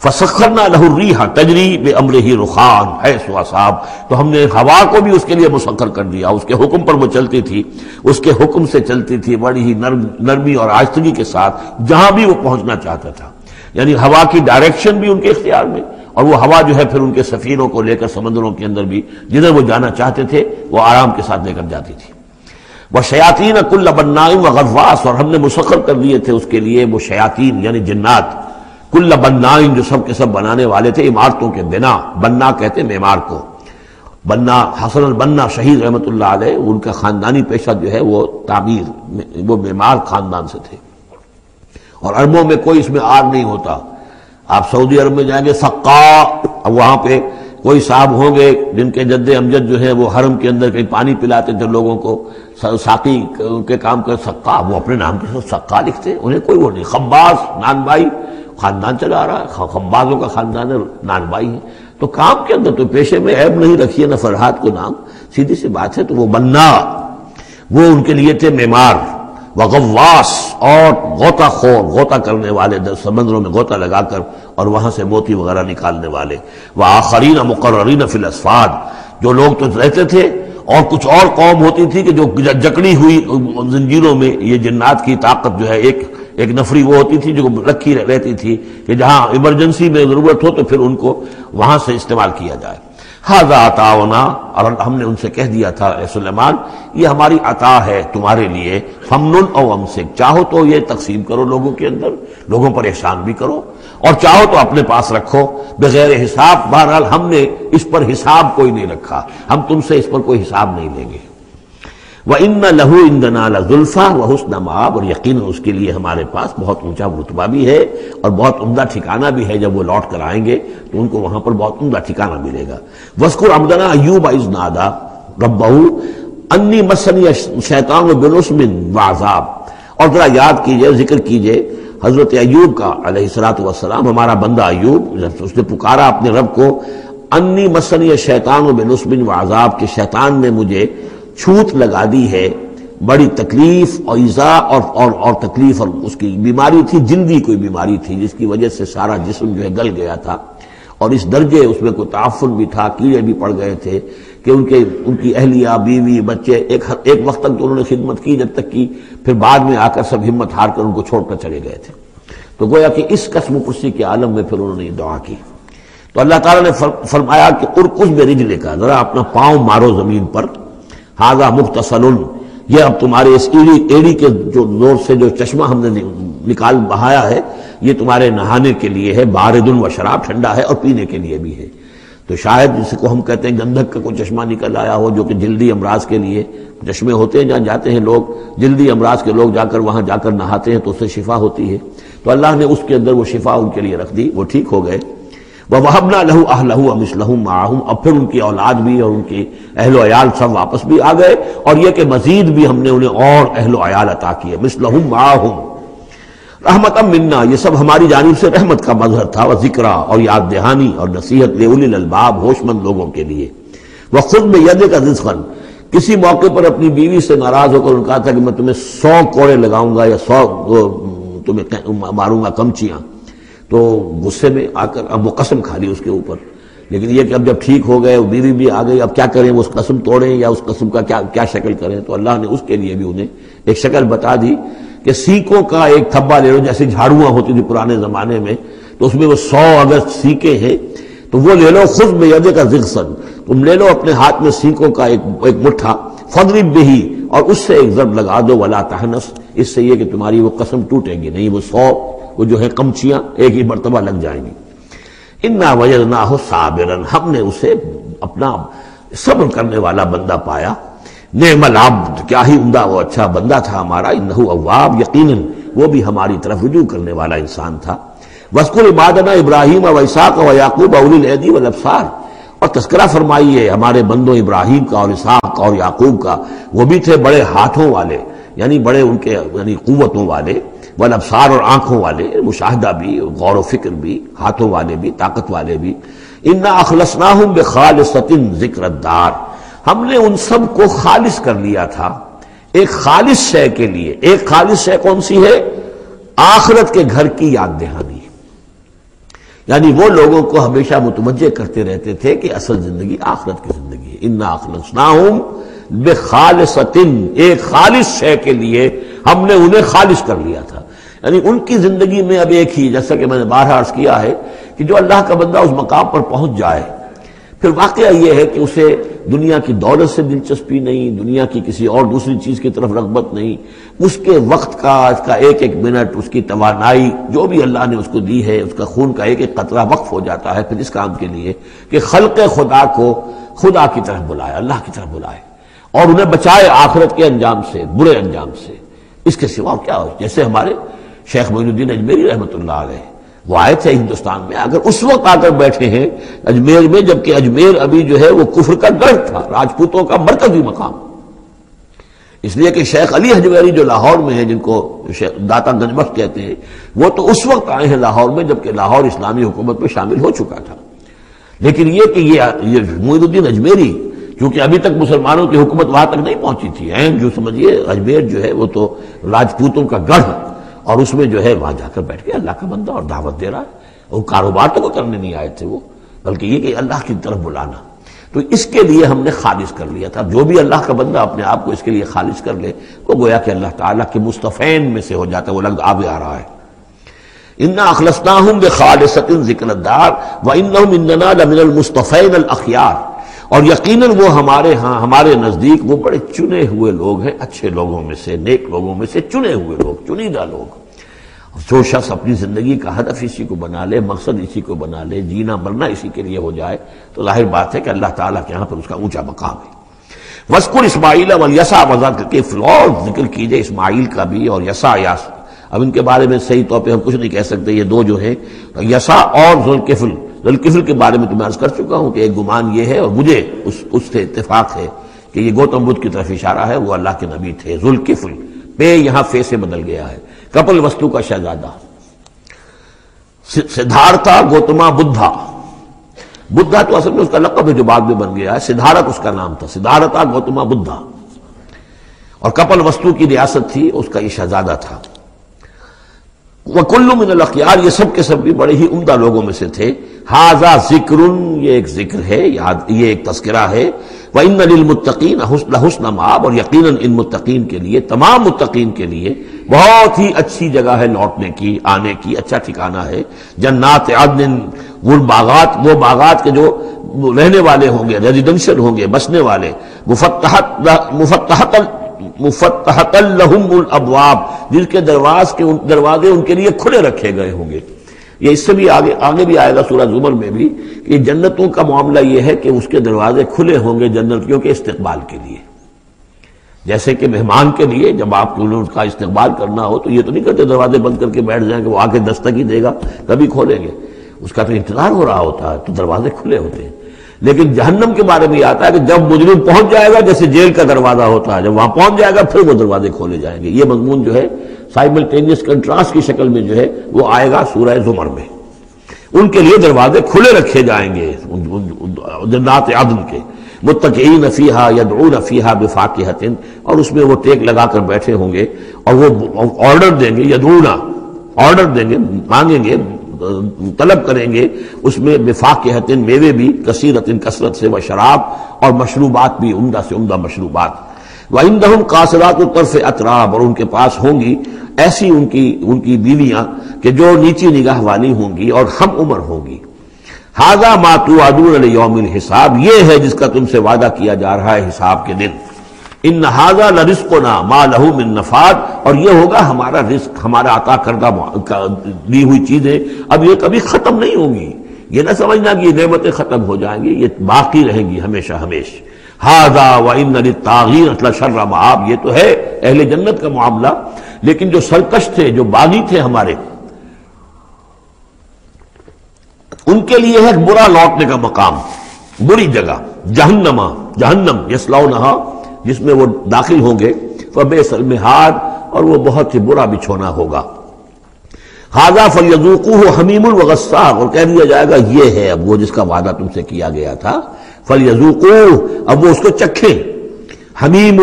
فسخرنا له الریح تجری بامرہ رخاء حیث اصاب، تو ہم نے ہوا کو بھی اس کے لیے مسخر کر دیا، اس کے حکم پر وہ چلتی تھی، اس کے حکم سے چلتی تھی بڑی ہی نرمی اور آہستگی کے ساتھ جہاں بھی وہ پہنچنا چاہتا تھا، یعنی ہوا کی ڈائریکشن بھی ان کے اختیار میں، اور وہ ہوا جو ہے پھر ان کے سفینوں کو لے کر سمندروں کے اندر بھی جدھر وہ جانا چاہتے تھے وہ آرام کے ساتھ لے کر جاتی تھی۔ وَشَيَاطِينَ كُلَّ بَنَّاءٍ وَغَوَّاصٍ، اور ہم نے مسخر کر دیے تھے اس کے لیے وہ شیاطین یعنی جنات، کل بنائن جو سب کے سب بنانے والے تھے عمارتوں کے بنا، بنا کہتے ہیں معمار کو، بنا حسن البنا شہید رحمۃ اللہ علیہ ان کا خاندانی پیشہ جو ہے وہ تعمیر، وہ معمار خاندان سے تھے، اور عربوں میں کوئی اس میں آر نہیں ہوتا۔ آپ سعودی عرب میں جائیں گے سقا، وہاں پہ کوئی صاحب ہوں گے جن کے جد امجد جو ہے وہ حرم کے اندر کہیں پانی پلاتے تھے لوگوں کو، ساقی کے کام کر سقا، وہ اپنے نام کے سقا لکھتے، انہیں کوئی وہ نہیں۔ خباز نان بائی خاندان چلا رہا ہے، خبازوں کا خاندان نان بائی ہے، تو کام کے اندر تو پیشے میں عیب نہیں رکھیے نہ فرحات کو نام، سیدھی سی بات ہے۔ تو وہ بنا، وہ ان کے لیے تھے معمار، وغواص اور غوطہ خور، غوطہ کرنے والے، سمندروں میں غوطہ لگا کر اور وہاں سے موتی وغیرہ نکالنے والے، وآخرین مقررین فی الاسفاد، جو لوگ تو رہتے تھے، اور کچھ اور قوم ہوتی تھی کہ جو جکڑی ہوئی زنجیروں میں، یہ جنات کی طاقت جو ہے ایک نفری وہ ہوتی تھی جو رکھی رہتی تھی کہ جہاں ایمرجنسی میں ضرورت ہو تو پھر ان کو وہاں سے استعمال کیا جائے۔ ھذا عطاؤنا، اور ہم نے ان سے کہہ دیا تھا اے سلیمان یہ ہماری عطا ہے تمہارے لیے، فمنن او امسک، چاہو تو یہ تقسیم کرو لوگوں کے اندر، لوگوں پر احسان بھی کرو، اور چاہو تو اپنے پاس رکھو بغیر حساب۔ بہرحال ہم نے اس پر حساب کوئی نہیں رکھا، ہم تم سے اس پر کوئی حساب نہیں لیں گے۔ وَإِنَّ لَهُ عِندَنَا لَزُلْفَىٰ وَحُسْنَ مَآبٍ، اور یقیناً اس کے لیے ہمارے پاس بہت اونچا رتبہ بھی ہے اور بہت عمدہ ٹھکانہ بھی ہے، جب وہ لوٹ کر آئیں گے تو ان کو وہاں پر بہت عمدہ ٹھکانہ ملے گا۔ وَاذْكُرْ عَبْدَنَا أَيُّوبَ إِذْ نَادَىٰ رَبَّهُ أَنِّي مَسَّنِيَ الشَّيْطَانُ بِنُصْبٍ وَعَذَابٍ، اور ذرا یاد کیجئے، ذکر کیجئے حضرت ایوب کا علیہ الصلوۃ والسلام، ہمارا بندہ ایوب، اس نے پکارا اپنے رب کو، انی مسنی الشیطان بنصب وعذاب، کہ شیطان نے مجھے چھوت لگا دی ہے، بڑی تکلیف اور ایذا اور تکلیف، اور اس کی بیماری تھی، جلدی کوئی بیماری تھی جس کی وجہ سے سارا جسم جو ہے گل گیا تھا، اور اس درجے اس میں کوئی تعفن بھی تھا، کیڑے بھی پڑ گئے تھے کہ ان کی اہلیہ، بیوی، بچے ایک وقت تک تو انہوں نے خدمت کی جب تک کی، پھر بعد میں آ کر سب ہمت ہار کر ان کو چھوڑ کر چلے گئے تھے۔ تو گویا کہ اس قسم و پرسی کے عالم میں پھر انہوں نے یہ دعا کی، تو اللہ تعالیٰ نے فرمایا کہ ارکض برجلک، ذرا اپنا پاؤں مارو زمین پر، ھذا مغتسل، یہ اب تمہارے اس ایڑی کے جو زور سے جو چشمہ ہم نے نکال بہایا ہے، یہ تمہارے نہانے کے لیے ہے، بارد و شراب، ٹھنڈا ہے، اور پینے کے لیے بھی ہے۔ تو شاید جس کو ہم کہتے ہیں گندھک کا کوئی چشمہ نکل آیا ہو، جو کہ جلدی امراض کے لیے چشمے ہوتے ہیں جہاں جاتے ہیں لوگ، جلدی امراض کے لوگ جا کر وہاں جا کر نہاتے ہیں تو اس سے شفا ہوتی ہے، تو اللہ نے اس کے اندر وہ شفا ان کے لیے رکھ دی، وہ ٹھیک ہو گئے۔ وَوَهَبْنَا لَهُ أَهْلَهُ وَمِثْلَهُم مَّعَهُمْ، اور پھر ان کی اولاد بھی اور ان کی اہل و عیال سب واپس بھی آ گئے، اور یہ کہ مزید بھی ہم نے انہیں اور اہل و عیال عطا کیے، مِثْلَهُم مَّعَهُمْ رحمتًا منا، یہ سب ہماری جانب سے رحمت کا مظہر تھا، وذکریٰ، اور یاد دہانی اور نصیحت، لأولی الالباب، ہوش مند لوگوں کے لیے۔ وَخُذْ بِيَدِكَ رِزْقًا، کسی موقع پر اپنی بیوی سے ناراض ہو کر ان کہا تھا کہ میں تمہیں 100 کوڑے لگاؤں گا یا 100 تمہیں ماروں گا کمچیاں، تو غصے میں آ کر اب وہ قسم کھا لی اس کے اوپر، لیکن یہ کہ اب جب ٹھیک ہو گئے، بیوی بھی آ گئی، اب کیا کریں، وہ اس قسم توڑیں یا اس قسم کا کیا شکل کریں، تو اللہ نے اس کے لیے بھی انہیں ایک شکل بتا دی کہ سیکوں کا ایک تھبا لے لو، جیسے جھاڑوਆਂ ہوتی تھی پرانے زمانے میں، تو اس میں وہ 100 اگر سیکیں ہیں تو وہ لے لو، خذ بیدک ضغثا، تم لے لو اپنے ہاتھ میں سیکوں کا ایک مٹھا، فضرب بہ، اور اس سے ایک ضرب لگا دو، ولا تحنث، اس سے یہ کہ تمہاری وہ قسم ٹوٹے گی نہیں، وہ 100 وہ جو ہے کمچیاں ایک ہی مرتبہ لگ جائیں گی۔ انا وجدناہ صابرا، ہم نے اسے اپنا صبر کرنے والا بندہ پایا، نعم العبد، کیا ہی عمدہ وہ اچھا بندہ تھا ہمارا، انہ اواب، یقیناً وہ بھی ہماری طرف رجوع کرنے والا انسان تھا۔ واذکر عبادنا ابراہیم واسحاق ویعقوب اولی الایدی والابصار، اور تذکرہ فرمائیے ہمارے بندوں ابراہیم کا اور اسحاق اور یعقوب کا، وہ بھی تھے بڑے ہاتھوں والے، یعنی بڑے ان کے یعنی قوتوں والے، والابصار، اور آنکھوں والے، مشاہدہ بھی، غور و فکر بھی، ہاتھوں والے بھی، طاقت والے بھی۔ انا اخلصناہم بخالصۃ ذکر الدار، ہم نے ان سب کو خالص کر لیا تھا ایک خالص شے کے لیے۔ ایک خالص شے کون سی ہے؟ آخرت کے گھر کی یاد دہانی، یعنی وہ لوگوں کو ہمیشہ متوجہ کرتے رہتے تھے کہ اصل زندگی آخرت کی زندگی ہے۔ انا اخلصناہم بخالصۃ، ایک خالص شے کے لیے ہم نے انہیں خالص کر لیا تھا، یعنی ان کی زندگی میں اب ایک ہی، جیسا کہ میں نے بارہا عرض کیا ہے کہ جو اللہ کا بندہ اس مقام پر پہنچ جائے، پھر واقعہ یہ ہے کہ اسے دنیا کی دولت سے دلچسپی نہیں، دنیا کی کسی اور دوسری چیز کی طرف رغبت نہیں، اس کے وقت کا، اس کا ایک ایک منٹ، اس کی توانائی جو بھی اللہ نے اس کو دی ہے، اس کا خون کا ایک ایک قطرہ وقف ہو جاتا ہے پھر اس کام کے لیے کہ خلق خدا کو خدا کی طرف بلائے، اللہ کی طرف بلائے، اور انہیں بچائے آخرت کے انجام سے، برے انجام سے۔ اس کے سوا کیا ہو، جیسے ہمارے شیخ معین الدین اجمیری رحمۃ اللہ علیہ وہ آئے تھے ہندوستان میں، اگر اس وقت آ کر بیٹھے ہیں اجمیر میں، جبکہ اجمیر ابھی جو ہے وہ کفر کا گڑھ تھا، راجپوتوں کا مرکزی مقام، اس لیے کہ شیخ علی حجویری جو لاہور میں ہیں، جن کو داتا گنج بخش کہتے ہیں، وہ تو اس وقت آئے ہیں لاہور میں جبکہ لاہور اسلامی حکومت میں شامل ہو چکا تھا۔ لیکن یہ کہ یہ معین الدین اجمیری، کیونکہ ابھی تک مسلمانوں کی حکومت وہاں تک نہیں پہنچی تھی، جو سمجھیے اجمیر جو ہے وہ تو راجپوتوں کا گڑھ، اور اس میں جو ہے وہاں جا کر بیٹھ کے اللہ کا بندہ اور دعوت دے رہا ہے، وہ کاروبار تو وہ کرنے نہیں آئے تھے وہ، بلکہ یہ کہ اللہ کی طرف بلانا۔ تو اس کے لیے ہم نے خالص کر لیا تھا، جو بھی اللہ کا بندہ اپنے آپ کو اس کے لیے خالص کر لے وہ گویا کہ اللہ تعالیٰ کے مصطفین میں سے ہو جاتا ہے، وہ لفظ آگے آ رہا ہے، انا اخلصناہم بخالصۃ ذکر الدار وانہم اننا لمن المصطفین الاخیار، اور یقیناً وہ ہمارے ہاں، ہمارے نزدیک وہ بڑے چنے ہوئے لوگ ہیں، اچھے لوگوں میں سے، نیک لوگوں میں سے چنے ہوئے لوگ، چنیدہ لوگ۔ جو شخص اپنی زندگی کا ہدف اسی کو بنا لے، مقصد اسی کو بنا لے، جینا مرنا اسی کے لیے ہو جائے، تو ظاہر بات ہے کہ اللہ تعالیٰ کے یہاں پر اس کا اونچا مقام ہے۔ وَاذْكُرْ إِسْمَاعِيلَ وَالْيَسَعَ وَذَا کے فلور ذکر کیجئے اسماعیل کا بھی اور یسع یاس۔ اب ان کے بارے میں صحیح طور پہ ہم کچھ نہیں کہہ سکتے، یہ دو جو ہیں یسع اور ذوالکفل، ذوالکفل کے بارے میں تو میں عرض کر چکا ہوں کہ ایک گمان یہ ہے، اور مجھے اس سے اتفاق ہے کہ یہ گوتم بدھ کی طرف اشارہ ہے، وہ اللہ کے نبی تھے۔ ذوالکفل پہ یہاں فے سے بدل گیا ہے، کپل وستو کا شہزادہ، سدھارتھا گوتما بدھا، بدھا تو اصل میں اس کا لقب ہے جو بعد میں بن گیا ہے، سدھارت اس کا نام تھا، سدھارتھا گوتما بدھا، اور کپل وستو کی ریاست تھی، اس کا یہ شہزادہ تھا۔ وَكُلُّ مِنَ الْأَخْيَارِ، یہ سب کے سب بھی بڑے ہی عمدہ لوگوں میں سے تھے۔ ھذا ذکر، یہ ایک ذکر ہے، یہ ایک تذکرہ ہے۔ وَإِنَّ لِلْمُتَّقِينَ حُسْنَ مآب، اور یقیناً ان متقین کے لیے، تمام متقین کے لیے بہت ہی اچھی جگہ ہے لوٹنے کی، آنے کی، اچھا ٹھکانہ ہے۔ جنات عدن، وہ باغات کے جو رہنے والے ہوں گے، ریزیڈنشل ہوں گے، بسنے والے، مفتحۃ لہم الابواب، جن کے دروازے ان کے لیے کھلے رکھے گئے ہوں گے۔ یہ اس سے بھی آگے بھی آئے گا سورہ زمر میں بھی کہ جنتوں کا معاملہ یہ ہے کہ اس کے دروازے کھلے ہوں گے جنتیوں کے استقبال کے لیے، جیسے کہ مہمان کے لیے جب آپ کو ان کا استقبال کرنا ہو تو یہ تو نہیں کرتے دروازے بند کر کے بیٹھ جائیں کہ وہ آ کے دستک ہی دے گا کبھی کھولیں گے، اس کا تو انتظار ہو رہا ہوتا ہے، تو دروازے کھلے ہوتے ہیں۔ لیکن جہنم کے بارے میں آتا ہے کہ جب مجرم پہنچ جائے گا، جیسے جیل کا دروازہ ہوتا ہے، جب وہاں پہنچ جائے گا پھر وہ دروازے کھولے جائیں گے۔ یہ مضمون جو ہے سائملٹینیس کنٹراسٹ کی شکل میں جو ہے وہ آئے گا سورہ زمر میں۔ ان کے لیے دروازے کھلے رکھے جائیں گے جنات عدن کے، متکئین فیہا یدعون فیہا بفاکہۃ، اور اس میں وہ ٹیک لگا کر بیٹھے ہوں گے اور وہ آرڈر دیں گے، یدعون آرڈر دیں گے، مانگیں گے، طلب کریں گے اس میں بفاکہۃ، میوے بھی، کثیرۃ کثرت سے، و شراب، اور مشروبات بھی، عمدہ سے عمدہ مشروبات۔ وعندہم قاصرات الطرف اتراب، اور ان کے پاس ہوں گی ایسی ان کی بیویاں کہ جو نیچی نگاہ والی ہوں گی اور ہم عمر ہوں گی۔ ھذا ما توعدون لیوم الحساب، یہ ہے جس کا تم سے وعدہ کیا جا رہا ہے حساب کے دن۔ ان ھذا لرزقنا ما لہ من نفاد، اور یہ ہوگا ہمارا رزق، ہمارا عطا کردہ دی ہوئی چیزیں، اب یہ کبھی ختم نہیں ہوں گی۔ یہ نہ سمجھنا کہ یہ نعمتیں ختم ہو جائیں گی، یہ باقی رہیں گی ہمیشہ ہمیش۔ ھذا وان للطاغین لشر مآب، یہ تو ہے اہل جنت کا معاملہ، لیکن جو سرکش تھے، جو باغی تھے ہمارے، ان کے لیے ہے برا لوٹنے کا مقام، بری جگہ، جہنم یصلونھا، جس میں وہ داخل ہوں گے، فبئس المہاد، اور وہ بہت ہی برا بچھونا ہوگا۔ ھذا فلیذوقوہ حمیم وغساق، اور کہہ دیا جائے گا یہ ہے اب وہ جس کا وعدہ تم سے کیا گیا تھا، فلیذوقوہ، اب وہ اس کو چکھیں۔ حمیم،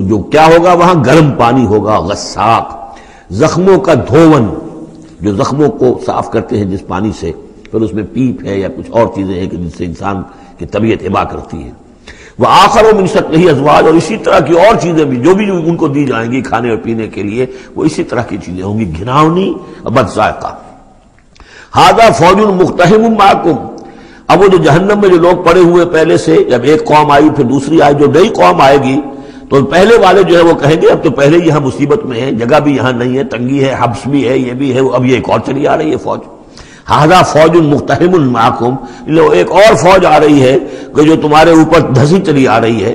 جو کیا ہوگا وہاں گرم پانی ہوگا، غساق، زخموں کا دھون، جو زخموں کو صاف کرتے ہیں جس پانی سے، پھر اس میں پیپ ہے یا کچھ اور چیزیں ہیں کہ جس سے انسان کی طبیعت ابا کرتی ہے۔ وآخر من شکلہ ازواج، اور اسی طرح کی اور چیزیں بھی جو ان کو دی جائیں گی کھانے اور پینے کے لیے، وہ اسی طرح کی چیزیں ہوں گی، گھناؤنی اور بد ذائقہ۔ ھذا فوج مقتحم معکم، اب وہ جو جہنم میں جو لوگ پڑے ہوئے پہلے سے، جب ایک قوم آئی پھر دوسری آئی، جو نئی قوم آئے گی تو پہلے والے جو ہے وہ کہیں گے اب تو پہلے یہاں مصیبت میں ہے، جگہ بھی یہاں نہیں ہے، تنگی ہے، حبس بھی ہے، یہ بھی ہے، اب یہ ایک اور چلی آ رہی ہے فوج۔ ھذا فوج مقتحم معکم، ایک اور فوج آ رہی ہے کہ جو تمہارے اوپر دھسی چلی آ رہی ہے۔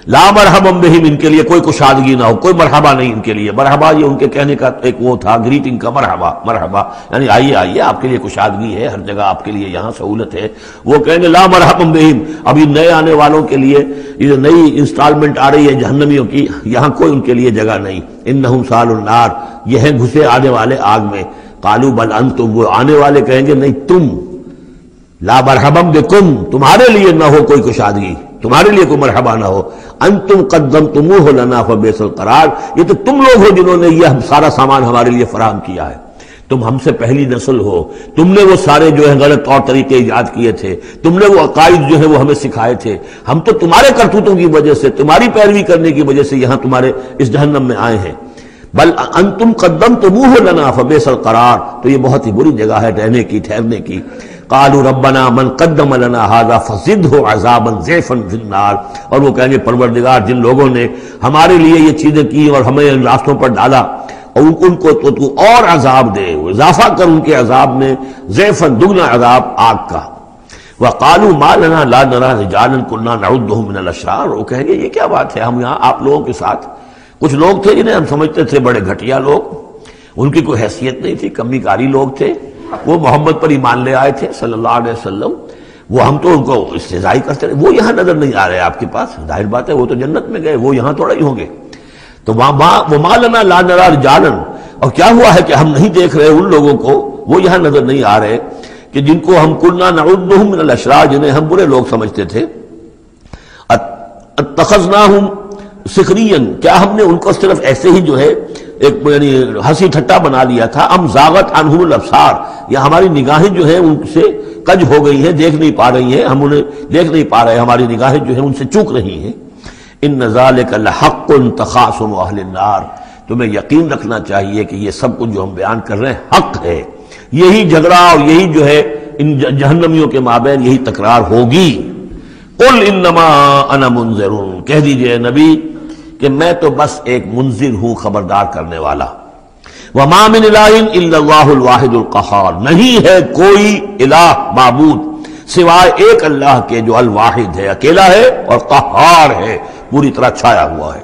لا مرحبا بہم، ان کے لیے کوئی کشادگی نہ ہو، کوئی مرحبا نہیں ان کے لیے. مرحبا یہ ان کے کہنے کا ایک وہ تھا، گریٹنگ کا مرحبا، مرحبا یعنی آئیے آئیے، آپ کے لیے کشادگی ہے، ہر جگہ آپ کے لیے یہاں سہولت ہے. وہ کہیں گے لا مرحبا بہم، ابھی نئے آنے والوں کے لیے یہ جو نئی انسٹالمنٹ آ رہی ہے جہنمیوں کی، یہاں کوئی ان کے لیے جگہ نہیں. انہم صالوا النار، یہ ہیں گھسے آنے والے آگ میں. قالوا بل انتم، وہ آنے والے کہیں گے نہیں تم. لا مرحبا بکم، تمہارے لیے نہ ہو کوئی کشادگی، تمہارے لیے کوئی مرحبا نہ ہو. انتم قدمتموہ لنا فبئس القرار، یہ تو تم لوگ ہو جنہوں نے یہ سارا سامان ہمارے لیے فراہم کیا ہے. تم ہم سے پہلی نسل ہو، تم نے وہ سارے جو ہے غلط طور طریقے ایجاد کیے تھے، تم نے وہ عقائد جو ہے وہ ہمیں سکھائے تھے. ہم تو تمہارے کرتوتوں کی وجہ سے، تمہاری پیروی کرنے کی وجہ سے یہاں تمہارے اس جہنم میں آئے ہیں. بل انتم قدمتموہ لنا فبئس القرار، تو یہ بہت ہی بری جگہ ہے رہنے کی، ٹھہرنے کی. قالوا ربنا من قدم لنا هذا فزده عذابا ضعفا في النار، اور وہ کہیں گے پروردگار جن لوگوں نے ہمارے لیے یہ چیزیں کی اور ہمیں ان راستوں پر ڈالا، اور ان کو تو اور عذاب دے، اضافہ کر ان کے عذاب میں، ضعفا دگنا عذاب آگ کا. وقالوا ما لنا لا نرى رجالا كنا نعدهم من الاشرار، وہ کہیں گے یہ کیا بات ہے، ہم یہاں آپ لوگوں کے ساتھ کچھ لوگ تھے جنہیں ہم سمجھتے تھے بڑے گھٹیا لوگ، ان کی کوئی حیثیت نہیں تھی، کمی کاری لوگ تھے، وہ محمد پر ایمان لے آئے تھے صلی اللہ علیہ وسلم، وہ ہم تو ان کو استہزائی کرتے رہے. وہ یہاں نظر نہیں آ رہے آپ کے پاس، ظاہر بات ہے وہ تو جنت میں گئے، وہ یہاں تھوڑا ہی ہوں گے. تو وما لنا لا نرى رجالا، اور کیا ہوا ہے کہ ہم نہیں دیکھ رہے ان لوگوں کو، وہ یہاں نظر نہیں آ رہے کہ جن کو ہم كنا نعدهم من الاشرار، جنہیں ہم برے لوگ سمجھتے تھے. اتخذناهم سخریا، کیا ہم نے ان کو صرف ایسے ہی جو ہے ایک یعنی ہنسی ٹھٹا بنا لیا تھا. ام زاغت عنہم الابصار، یا ہماری نگاہیں جو ہیں ان سے کج ہو گئی ہیں، دیکھ نہیں پا رہی ہیں، ہم انہیں دیکھ نہیں پا رہے، ہماری نگاہیں جو ہیں ان سے چوک رہی ہیں. ان ذالک لحق تخاصم اہل النار، تمہیں یقین رکھنا چاہیے کہ یہ سب کچھ جو ہم بیان کر رہے ہیں حق ہے. یہی جھگڑا اور یہی جو ہے ان جہنمیوں کے مابین یہی تکرار ہوگی. قل انما انا منذر، کہہ دیجئے نبی کہ میں تو بس ایک منذر ہوں، خبردار کرنے والا. وما من الہ الا اللہ الواحد القہار، نہیں ہے کوئی الہ معبود سوائے ایک اللہ کے جو الواحد ہے، اکیلا ہے اور قہار ہے، پوری طرح چھایا ہوا ہے.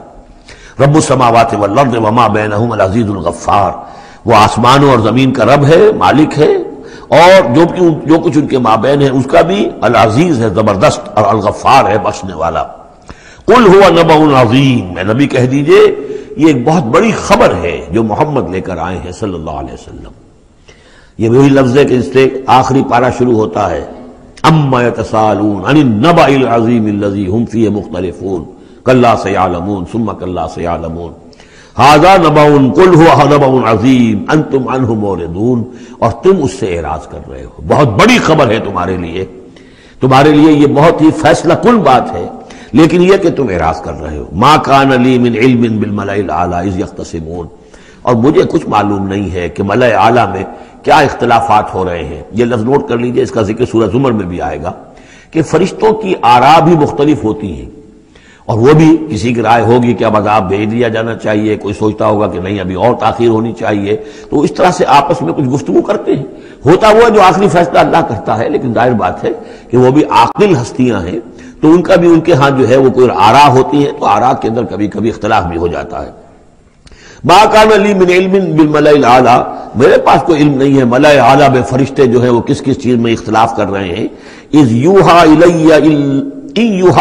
رب السماوات والارض وما بینہما العزیز الغفار، وہ آسمانوں اور زمین کا رب ہے، مالک ہے، اور جو کچھ ان کے مابین ہے اس کا بھی العزیز ہے، زبردست، اور الغفار ہے، بخشنے والا. قل هو نبأ عظیم، میں نبی کہہ دیجئے یہ ایک بہت بڑی خبر ہے جو محمد لے کر آئے ہیں صلی اللہ علیہ وسلم. یہ وہی لفظ ہے کہ اس سے آخری پارہ شروع ہوتا ہے، اما یتساءلون عن النبأ العظیم الذی هم فیہ مختلفون کلا سیعلمون ثم کلا سیعلمون ھذا نبأ قل هو نبأ عظیم انتم عنہ معرضون، اور تم اس سے اعراض کر رہے ہو. بہت بڑی خبر ہے تمہارے لیے یہ بہت ہی فیصلہ کن بات ہے، لیکن یہ کہ تم اعراض کر رہے ہو. ما کان لی من علم بالملأ الاعلی اذ یختصمون، اور مجھے کچھ معلوم نہیں ہے کہ ملأ اعلی میں کیا اختلافات ہو رہے ہیں. یہ لفظ نوٹ کر لیجئے، اس کا ذکر سورہ زمر میں بھی آئے گا کہ فرشتوں کی آراء بھی مختلف ہوتی ہیں، اور وہ بھی کسی کی رائے ہوگی کہ اب عذاب بھیج دیا جانا چاہیے، کوئی سوچتا ہوگا کہ نہیں ابھی اور تاخیر ہونی چاہیے. تو اس طرح سے آپس میں کچھ گفتگو کرتے ہیں. ہوتا ہوا جو آخری فیصلہ اللہ کرتا ہے، لیکن ظاہر بات ہے کہ وہ بھی عاقل ہستیاں ہیں، تو ان کا بھی ان کے ہاں جو ہے وہ کوئی آراء ہوتی ہے، تو آراء کے اندر کبھی کبھی اختلاف بھی ہو جاتا ہے. ما کان لی من علم بالملأ الاعلی، میرے پاس کوئی علم نہیں ہے ملأ اعلی میں فرشتے جو ہیں وہ کس کس چیز میں اختلاف کر رہے ہیں. اذ یوحى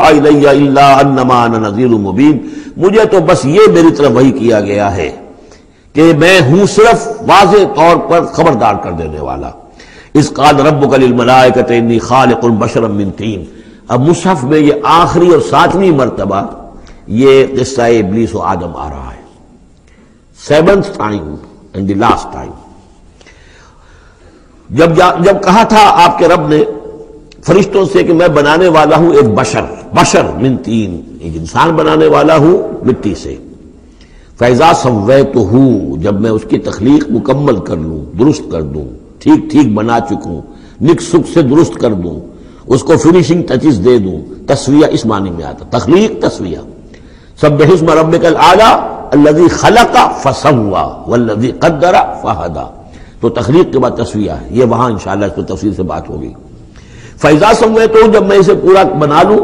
الی الا انما انا نذیر مبین، مجھے تو بس یہ میری طرف وحی کیا گیا ہے کہ میں ہوں صرف واضح طور پر خبردار کر دینے والا. اذ قال ربک للملائکۃ انی خالق بشرا من طین، اب مصحف میں یہ آخری اور 7ویں مرتبہ یہ قصہ ابلیس و آدم آ رہا ہے. 7th time and the last time. جب کہا تھا آپ کے رب نے فرشتوں سے کہ میں بنانے والا ہوں ایک بشر من طین، ایک انسان بنانے والا ہوں مٹی سے. فَإِذَا سَوَّيْتُهُ، جب میں اس کی تخلیق مکمل کر لوں، درست کر دوں، ٹھیک بنا چکوں، نک سک سے درست کر دوں، اس کو فنیشنگ ٹچز دے دوں. تسویہ اس معنی میں آتا، تخلیق تسویہ. سبح اسم ربک الاعلی الذی خلق فسوی والذی قدر فہدی، تو تخلیق کے بعد تسویہ ہے. یہ وہاں انشاءاللہ اس پر تفصیل سے بات ہوگی. فَإِذَا سَوَّيْتُهُ، جب میں اسے پورا بنا لوں،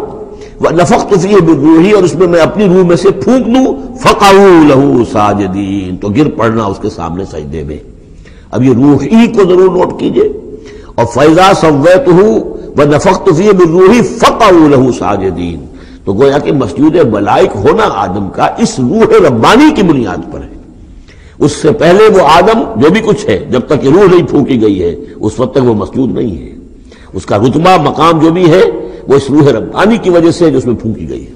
وَنَفَخْتُ فِيهِ مِن رُوحِي، اور اس میں میں اپنی روح میں سے پھونک دوں، فَقَعُوا لَهُ سَاجِدِينَ، تو گر پڑنا اس کے سامنے سجدے میں۔ اب یہ روحی کو ضرور نوٹ کیجئے، اور فَإِذَا سَوَّيْتُهُ وَنَفَخْتُ فِيهِ مِن رُوحِي فَقَعُوا لَهُ سَاجِدِينَ، تو گویا کہ مسجود ملائک ہونا آدم کا اس روح ربانی کی بنیاد پر ہے۔ اس سے پہلے وہ آدم جو بھی کچھ ہے، جب تک یہ روح نہیں پھونکی گئی ہے اس وقت تک وہ مسجود نہیں ہے۔ اس کا رتبہ مقام جو بھی ہے وہ اس روح ربانی کی وجہ سے جو اس میں پھونکی گئی ہے۔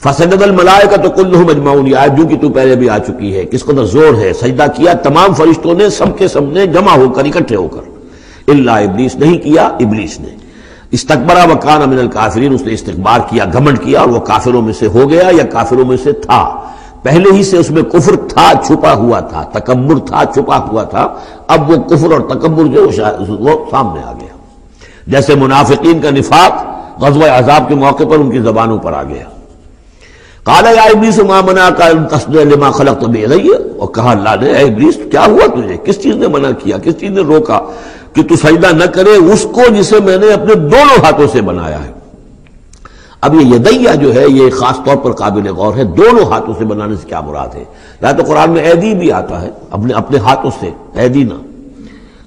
فسجد الملائکۃ کلھم اجمعون، یہ آیت جو کہ تو پہلے بھی آ چکی ہے، کس قدر زور ہے، سجدہ کیا تمام فرشتوں نے سب کے سب نے جمع ہو کر اکٹھے ہو کر، الا ابلیس، نہیں کیا ابلیس نے، استکبر وکان من الکافرین، اس نے استکبار کیا، گھمنڈ کیا اور وہ کافروں میں سے ہو گیا یا کافروں میں سے تھا، پہلے ہی سے اس میں کفر تھا، چھپا ہوا تھا، تکبر تھا، چھپا ہوا تھا، اب وہ کفر اور تکبر جو وہ سامنے آ گیا، جیسے منافقین کا نفاق غزوہ احزاب کے موقع پر ان کی زبانوں پر آ گیا۔ قال یا ابلیس ما منعک ان تسجد لما خلقت بیدی، اور کہا اللہ نے، اے ابلیس کیا ہوا تجھے، کس چیز نے منع کیا، کس چیز نے روکا کہ تو سجدہ نہ کرے اس کو جسے میں نے اپنے دونوں ہاتھوں سے بنایا ہے۔ اب یہ یدیہ جو ہے یہ خاص طور پر قابل غور ہے، دونوں ہاتھوں سے بنانے سے کیا مراد ہے؟ یا تو قرآن میں ایدی بھی آتا ہے، اپنے ہاتھوں سے، ایدی نہ،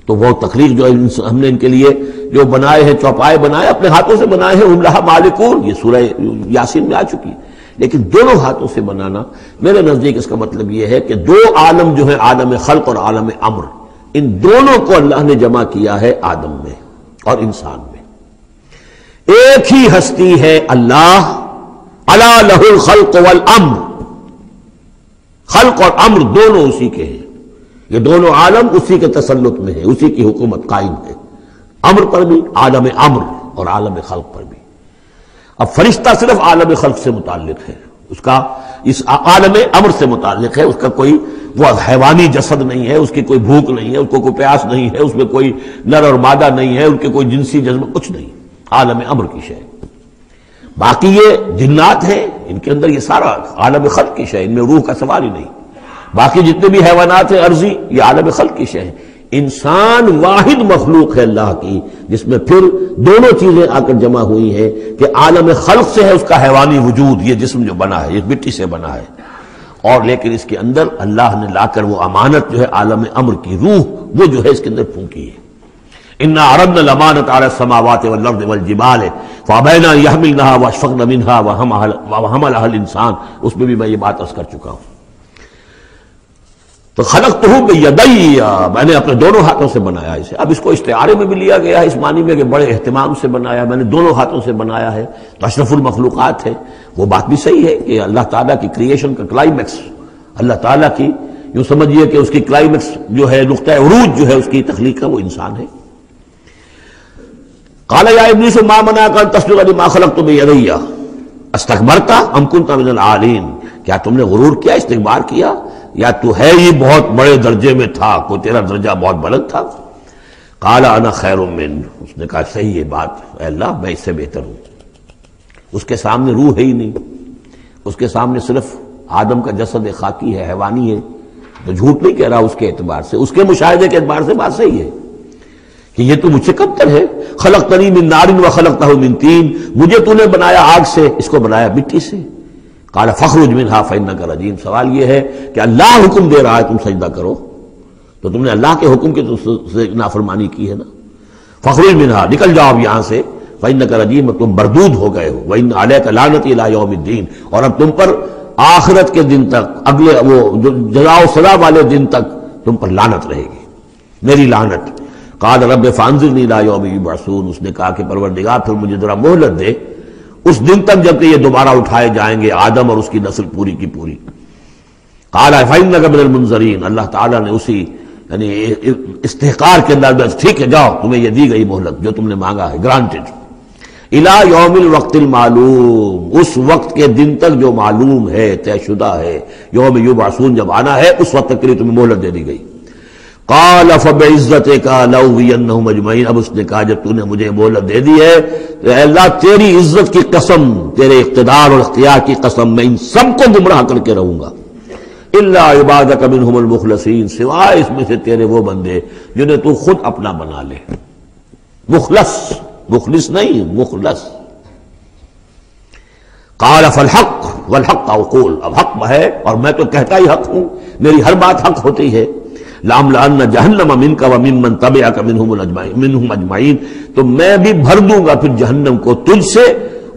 تو وہ تخلیق جو ہم نے ان کے لیے جو بنائے ہیں، چوپائے بنائے اپنے ہاتھوں سے بنائے ہیں، ہم لہا مالکون، یہ سورہ یاسین میں آ چکی ہے، لیکن دونوں ہاتھوں سے بنانا میرے نزدیک اس کا مطلب یہ ہے کہ دو عالم جو ہے، عالم خلق اور عالم امر، ان دونوں کو اللہ نے جمع کیا ہے آدم میں اور انسان میں۔ ایک ہی ہستی ہے اللہ، الا لہ الخلق والامر، خلق اور امر دونوں اسی کے ہیں، یہ دونوں عالم اسی کے تسلط میں ہے، اسی کی حکومت قائم ہے، امر پر بھی، عالم امر اور عالم خلق پر بھی۔ اب فرشتہ صرف عالم خلق سے متعلق ہے، اس کا اس عالم امر سے متعلق ہے، اس کا کوئی وہ حیوانی جسد نہیں ہے، اس کی کوئی بھوک نہیں ہے، اس کو کوئی پیاس نہیں ہے، اس میں کوئی نر اور مادہ نہیں ہے، ان کے کوئی جنسی جذبہ کچھ نہیں، عالم امر کی شے۔ باقی یہ جنات ہیں، ان کے اندر یہ سارا عالم خلق کی شے، ان میں روح کا سوال ہی نہیں۔ باقی جتنے بھی حیوانات ہیں ارضی، یہ عالم خلق کی شے ہے۔ انسان واحد مخلوق ہے اللہ کی، جس میں پھر دونوں چیزیں آ کر جمع ہوئی ہیں کہ عالم خلق سے ہے اس کا حیوانی وجود، یہ جسم جو بنا ہے، یہ مٹی سے بنا ہے، اور لیکن اس کے اندر اللہ نے لا کر وہ امانت جو ہے عالم امر کی روح، وہ جو ہے اس کے اندر پھونکی ہے۔ انا عرضنا الامانۃ علی السماوات والارض والجبال فابین ان یحملنها واشفقن منها وحملها الانسان، اس میں بھی میں یہ بات عرض کر چکا ہوں۔ تو خلقتہ بیدی، میں نے اپنے دونوں ہاتھوں سے بنایا اسے۔ اب اس کو استعارے میں بھی لیا گیا ہے اس معنی میں کہ بڑے اہتمام سے بنایا، میں نے دونوں ہاتھوں سے بنایا ہے، تو اشرف المخلوقات ہے۔ وہ بات بھی صحیح ہے کہ اللہ تعالیٰ کی کریشن کا کلائمیکس، اللہ تعالیٰ کی یوں سمجھیے کہ اس کی کلائمیکس جو ہے، نقطہ عروج جو ہے اس کی تخلیق کا، وہ انسان ہے۔ قال یا ابلیس ما منعک ان تسجد لما خلقت بیدی استکبرت ام کنت من العالین، کیا تم نے غرور کیا، استکبار کیا، یا تو ہے ہی بہت بڑے درجے میں تھا، کوئی تیرا درجہ بہت بلند تھا؟ قال انا خیر من، اس نے کہا صحیح ہے بات، اے اللہ میں اس سے بہتر ہوں۔ اس کے سامنے روح ہے ہی نہیں، اس کے سامنے صرف آدم کا جسد خاکی ہے، حیوانی ہے، تو جھوٹ نہیں کہہ رہا اس کے اعتبار سے، اس کے مشاہدے کے اعتبار سے بات صحیح ہے کہ یہ تو مجھ سے کم تر ہے۔ خلقتنی من نار وخلقتہ من طین، مجھے تو نے بنایا آگ سے، اس کو بنایا مٹی سے۔ قال فاخرج منها فانک رجیم، سوال یہ ہے کہ اللہ حکم دے رہا ہے تم سجدہ کرو، تو تم نے اللہ کے حکم کی سے نافرمانی کی ہے نا۔ فاخرج منها، نکل جاؤ اب یہاں سے، فانک رجیم، تم مردود ہو گئے ہو، وان علیک لعنتی الی یوم الدین، اور اب تم پر آخرت کے دن تک، اگلے وہ جزا و سزا والے دن تک تم پر لعنت رہے گی، میری لعنت۔ قال رب فانظرنی الی یوم یبعثون، اس نے کہا کہ پروردگار پھر مجھے ذرا مہلت دے اس دن تک جب کہ یہ دوبارہ اٹھائے جائیں گے آدم اور اس کی نسل پوری کی پوری۔ قال فإنک من المنظرین، اللہ تعالیٰ نے اسی یعنی استحقار کے اندر، ٹھیک ہے جاؤ تمہیں یہ دی گئی مہلت جو تم نے مانگا ہے، گرانٹڈ۔ الی یوم الوقت المعلوم، اس وقت کے دن تک جو معلوم ہے، طے شدہ ہے، یوم یبعثون جب آنا ہے، اس وقت تک کے لیے تمہیں مہلت دے دی گئی۔ قال فبعزتک لأغوینہم اجمعین، اب اس نے کہا جب تو نے مجھے مہلت دے دی ہے تو اے اللہ تیری عزت کی قسم، تیرے اقتدار اور اختیار کی قسم، میں ان سب کو گمراہ کر کے رہوں گا۔ الا عبادک منہم المخلصین، سوائے اس میں سے تیرے وہ بندے جنہیں تو خود اپنا بنا لے۔ مخلص، مخلص نہیں، مخلص، قال فالحق والحق اقول، اب حق ہے اور میں تو کہتا ہی حق ہوں، میری ہر بات حق ہوتی ہے۔ لَأَمْلَأَنَّ جَهَنَّمَ مِنْكَ وَمِمَّنْ تَبِعَكَ مِنْهُمْ أَجْمَعِينَ، تو میں بھی بھر دوں گا پھر جہنم کو تجھ سے،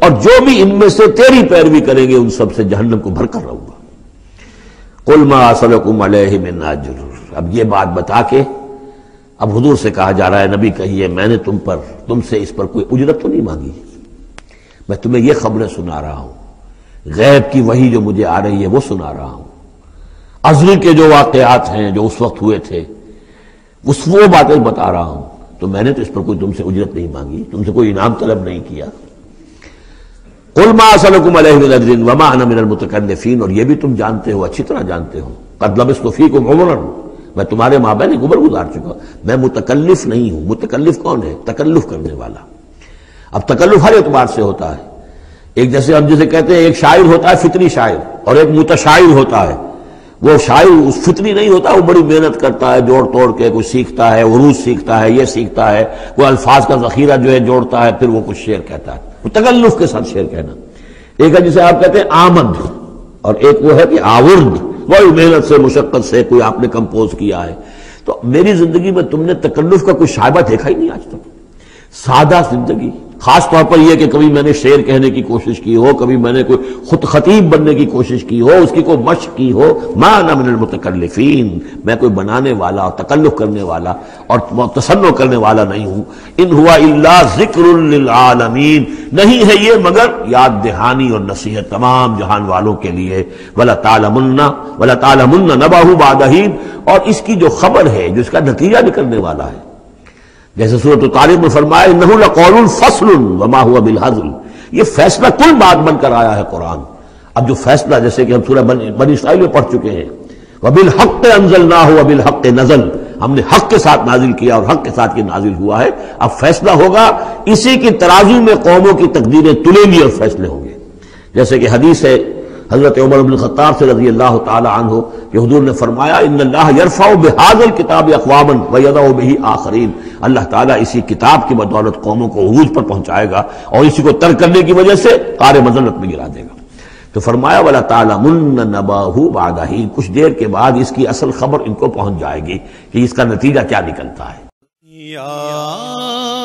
اور جو بھی ان میں سے تیری پیروی کریں گے ان سب سے جہنم کو بھر کر رہوں گا۔ قُلْ مَا أَسْأَلُكُمْ عَلَيْهِ مِنْ أَجْرٍ، اب یہ بات بتا کے اب حضور سے کہا جا رہا ہے نبی کہیے میں نے تم سے اس پر کوئی اجرت تو نہیں مانگی، میں تمہیں یہ خبریں سنا رہا ہوں، غیب کی وحی جو مجھے آ رہی ہے وہ سنا رہا ہوں، ازلی کے جو واقعات ہیں جو اس وقت ہوئے تھے وہ باتیں بتا رہا ہوں، تو میں نے تو اس پر کوئی تم سے اجرت نہیں مانگی، تم سے کوئی انعام طلب نہیں کیا۔ قُلْ مَا أَسْأَلُكُمْ عَلَيْهِ مِنْ أَجْرٍ وَمَا أَنَا مِنَ الْمُتَكَلِّفِينَ، اور یہ بھی تم جانتے ہو، اچھی طرح جانتے ہو، قَدْ لَبِثْتُ فِيكُمْ عُمُرًا، میں تمہارے مابین ایک عمر گزار چکا، میں متکلف نہیں ہوں۔ متکلف کون ہے؟ تکلف کرنے والا۔ اب تکلف ہر اعتبار سے ہوتا ہے، ایک جیسے ہم جسے کہتے ہیں ایک شاعر ہوتا ہے فطری شاعر، اور ایک متشاعر ہوتا ہے۔ وہ شاعر اس فطری نہیں ہوتا، وہ بڑی محنت کرتا ہے، جوڑ توڑ کے کوئی سیکھتا ہے، عروج سیکھتا ہے، یہ سیکھتا ہے، کوئی الفاظ کا ذخیرہ جو ہے جوڑتا ہے، پھر وہ کچھ شعر کہتا ہے، وہ تکلف کے ساتھ شعر کہنا۔ ایک ہے جسے آپ کہتے ہیں آمد، اور ایک وہ ہے کہ آورد، وہی محنت سے مشقت سے کوئی آپ نے کمپوز کیا ہے۔ تو میری زندگی میں تم نے تکلف کا کوئی شائبہ دیکھا ہی نہیں آج تک، سادہ زندگی۔ خاص طور پر یہ کہ کبھی میں نے شعر کہنے کی کوشش کی ہو، کبھی میں نے کوئی خود خطیب بننے کی کوشش کی ہو، اس کی کوئی مشق کی ہو، ما انا من المتکلفین، میں کوئی بنانے والا اور تکلف کرنے والا اور تصنع کرنے والا نہیں ہوں۔ ان ہوا الا ذکر للعالمین، نہیں ہے یہ مگر یاد دہانی اور نصیحت تمام جہان والوں کے لیے۔ وَلَا تَعْلَمُنَّ نَبَأَهُ بَعْدَ حِینٍ، اور اس کی جو خبر ہے، جو اس کا نتیجہ نکلنے والا ہے، جیسے سورۃ الطارق میں فرمایا انہ لقول فصل وما هو بالهزل، یہ فیصلہ کل بات بن کر آیا ہے قرآن۔ اب جو فیصلہ، جیسے کہ ہم سورہ بنی اسرائیل میں پڑھ چکے ہیں، وبالحق انزلناہ وبالحق نزل، ہم نے حق کے ساتھ نازل کیا اور حق کے ساتھ یہ نازل ہوا ہے۔ اب فیصلہ ہوگا، اسی کی ترازو میں قوموں کی تقدیریں تلیں گی اور فیصلے ہوں گے۔ جیسے کہ حدیث ہے حضرت عمر بن الخطاب سے رضی اللہ تعالی عنہ کہ حضور نے فرمایا ان اللہ یرفع بہذا الکتاب اقواما ویضع بہ آخرین، اللہ تعالیٰ اسی کتاب کی بدولت قوموں کو عروج پر پہنچائے گا اور اسی کو ترک کرنے کی وجہ سے قعر مذلت میں گرا دے گا۔ تو فرمایا وَلَا تَعْلَمُنَّ نَبَأَهُ بَعْدَ حِینٍ، کچھ دیر کے بعد اس کی اصل خبر ان کو پہنچ جائے گی کہ اس کا نتیجہ کیا نکلتا ہے۔ یا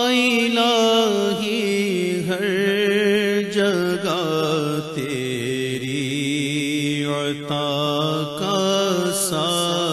الہی ہر جگہ تیری عطا کا ساتھ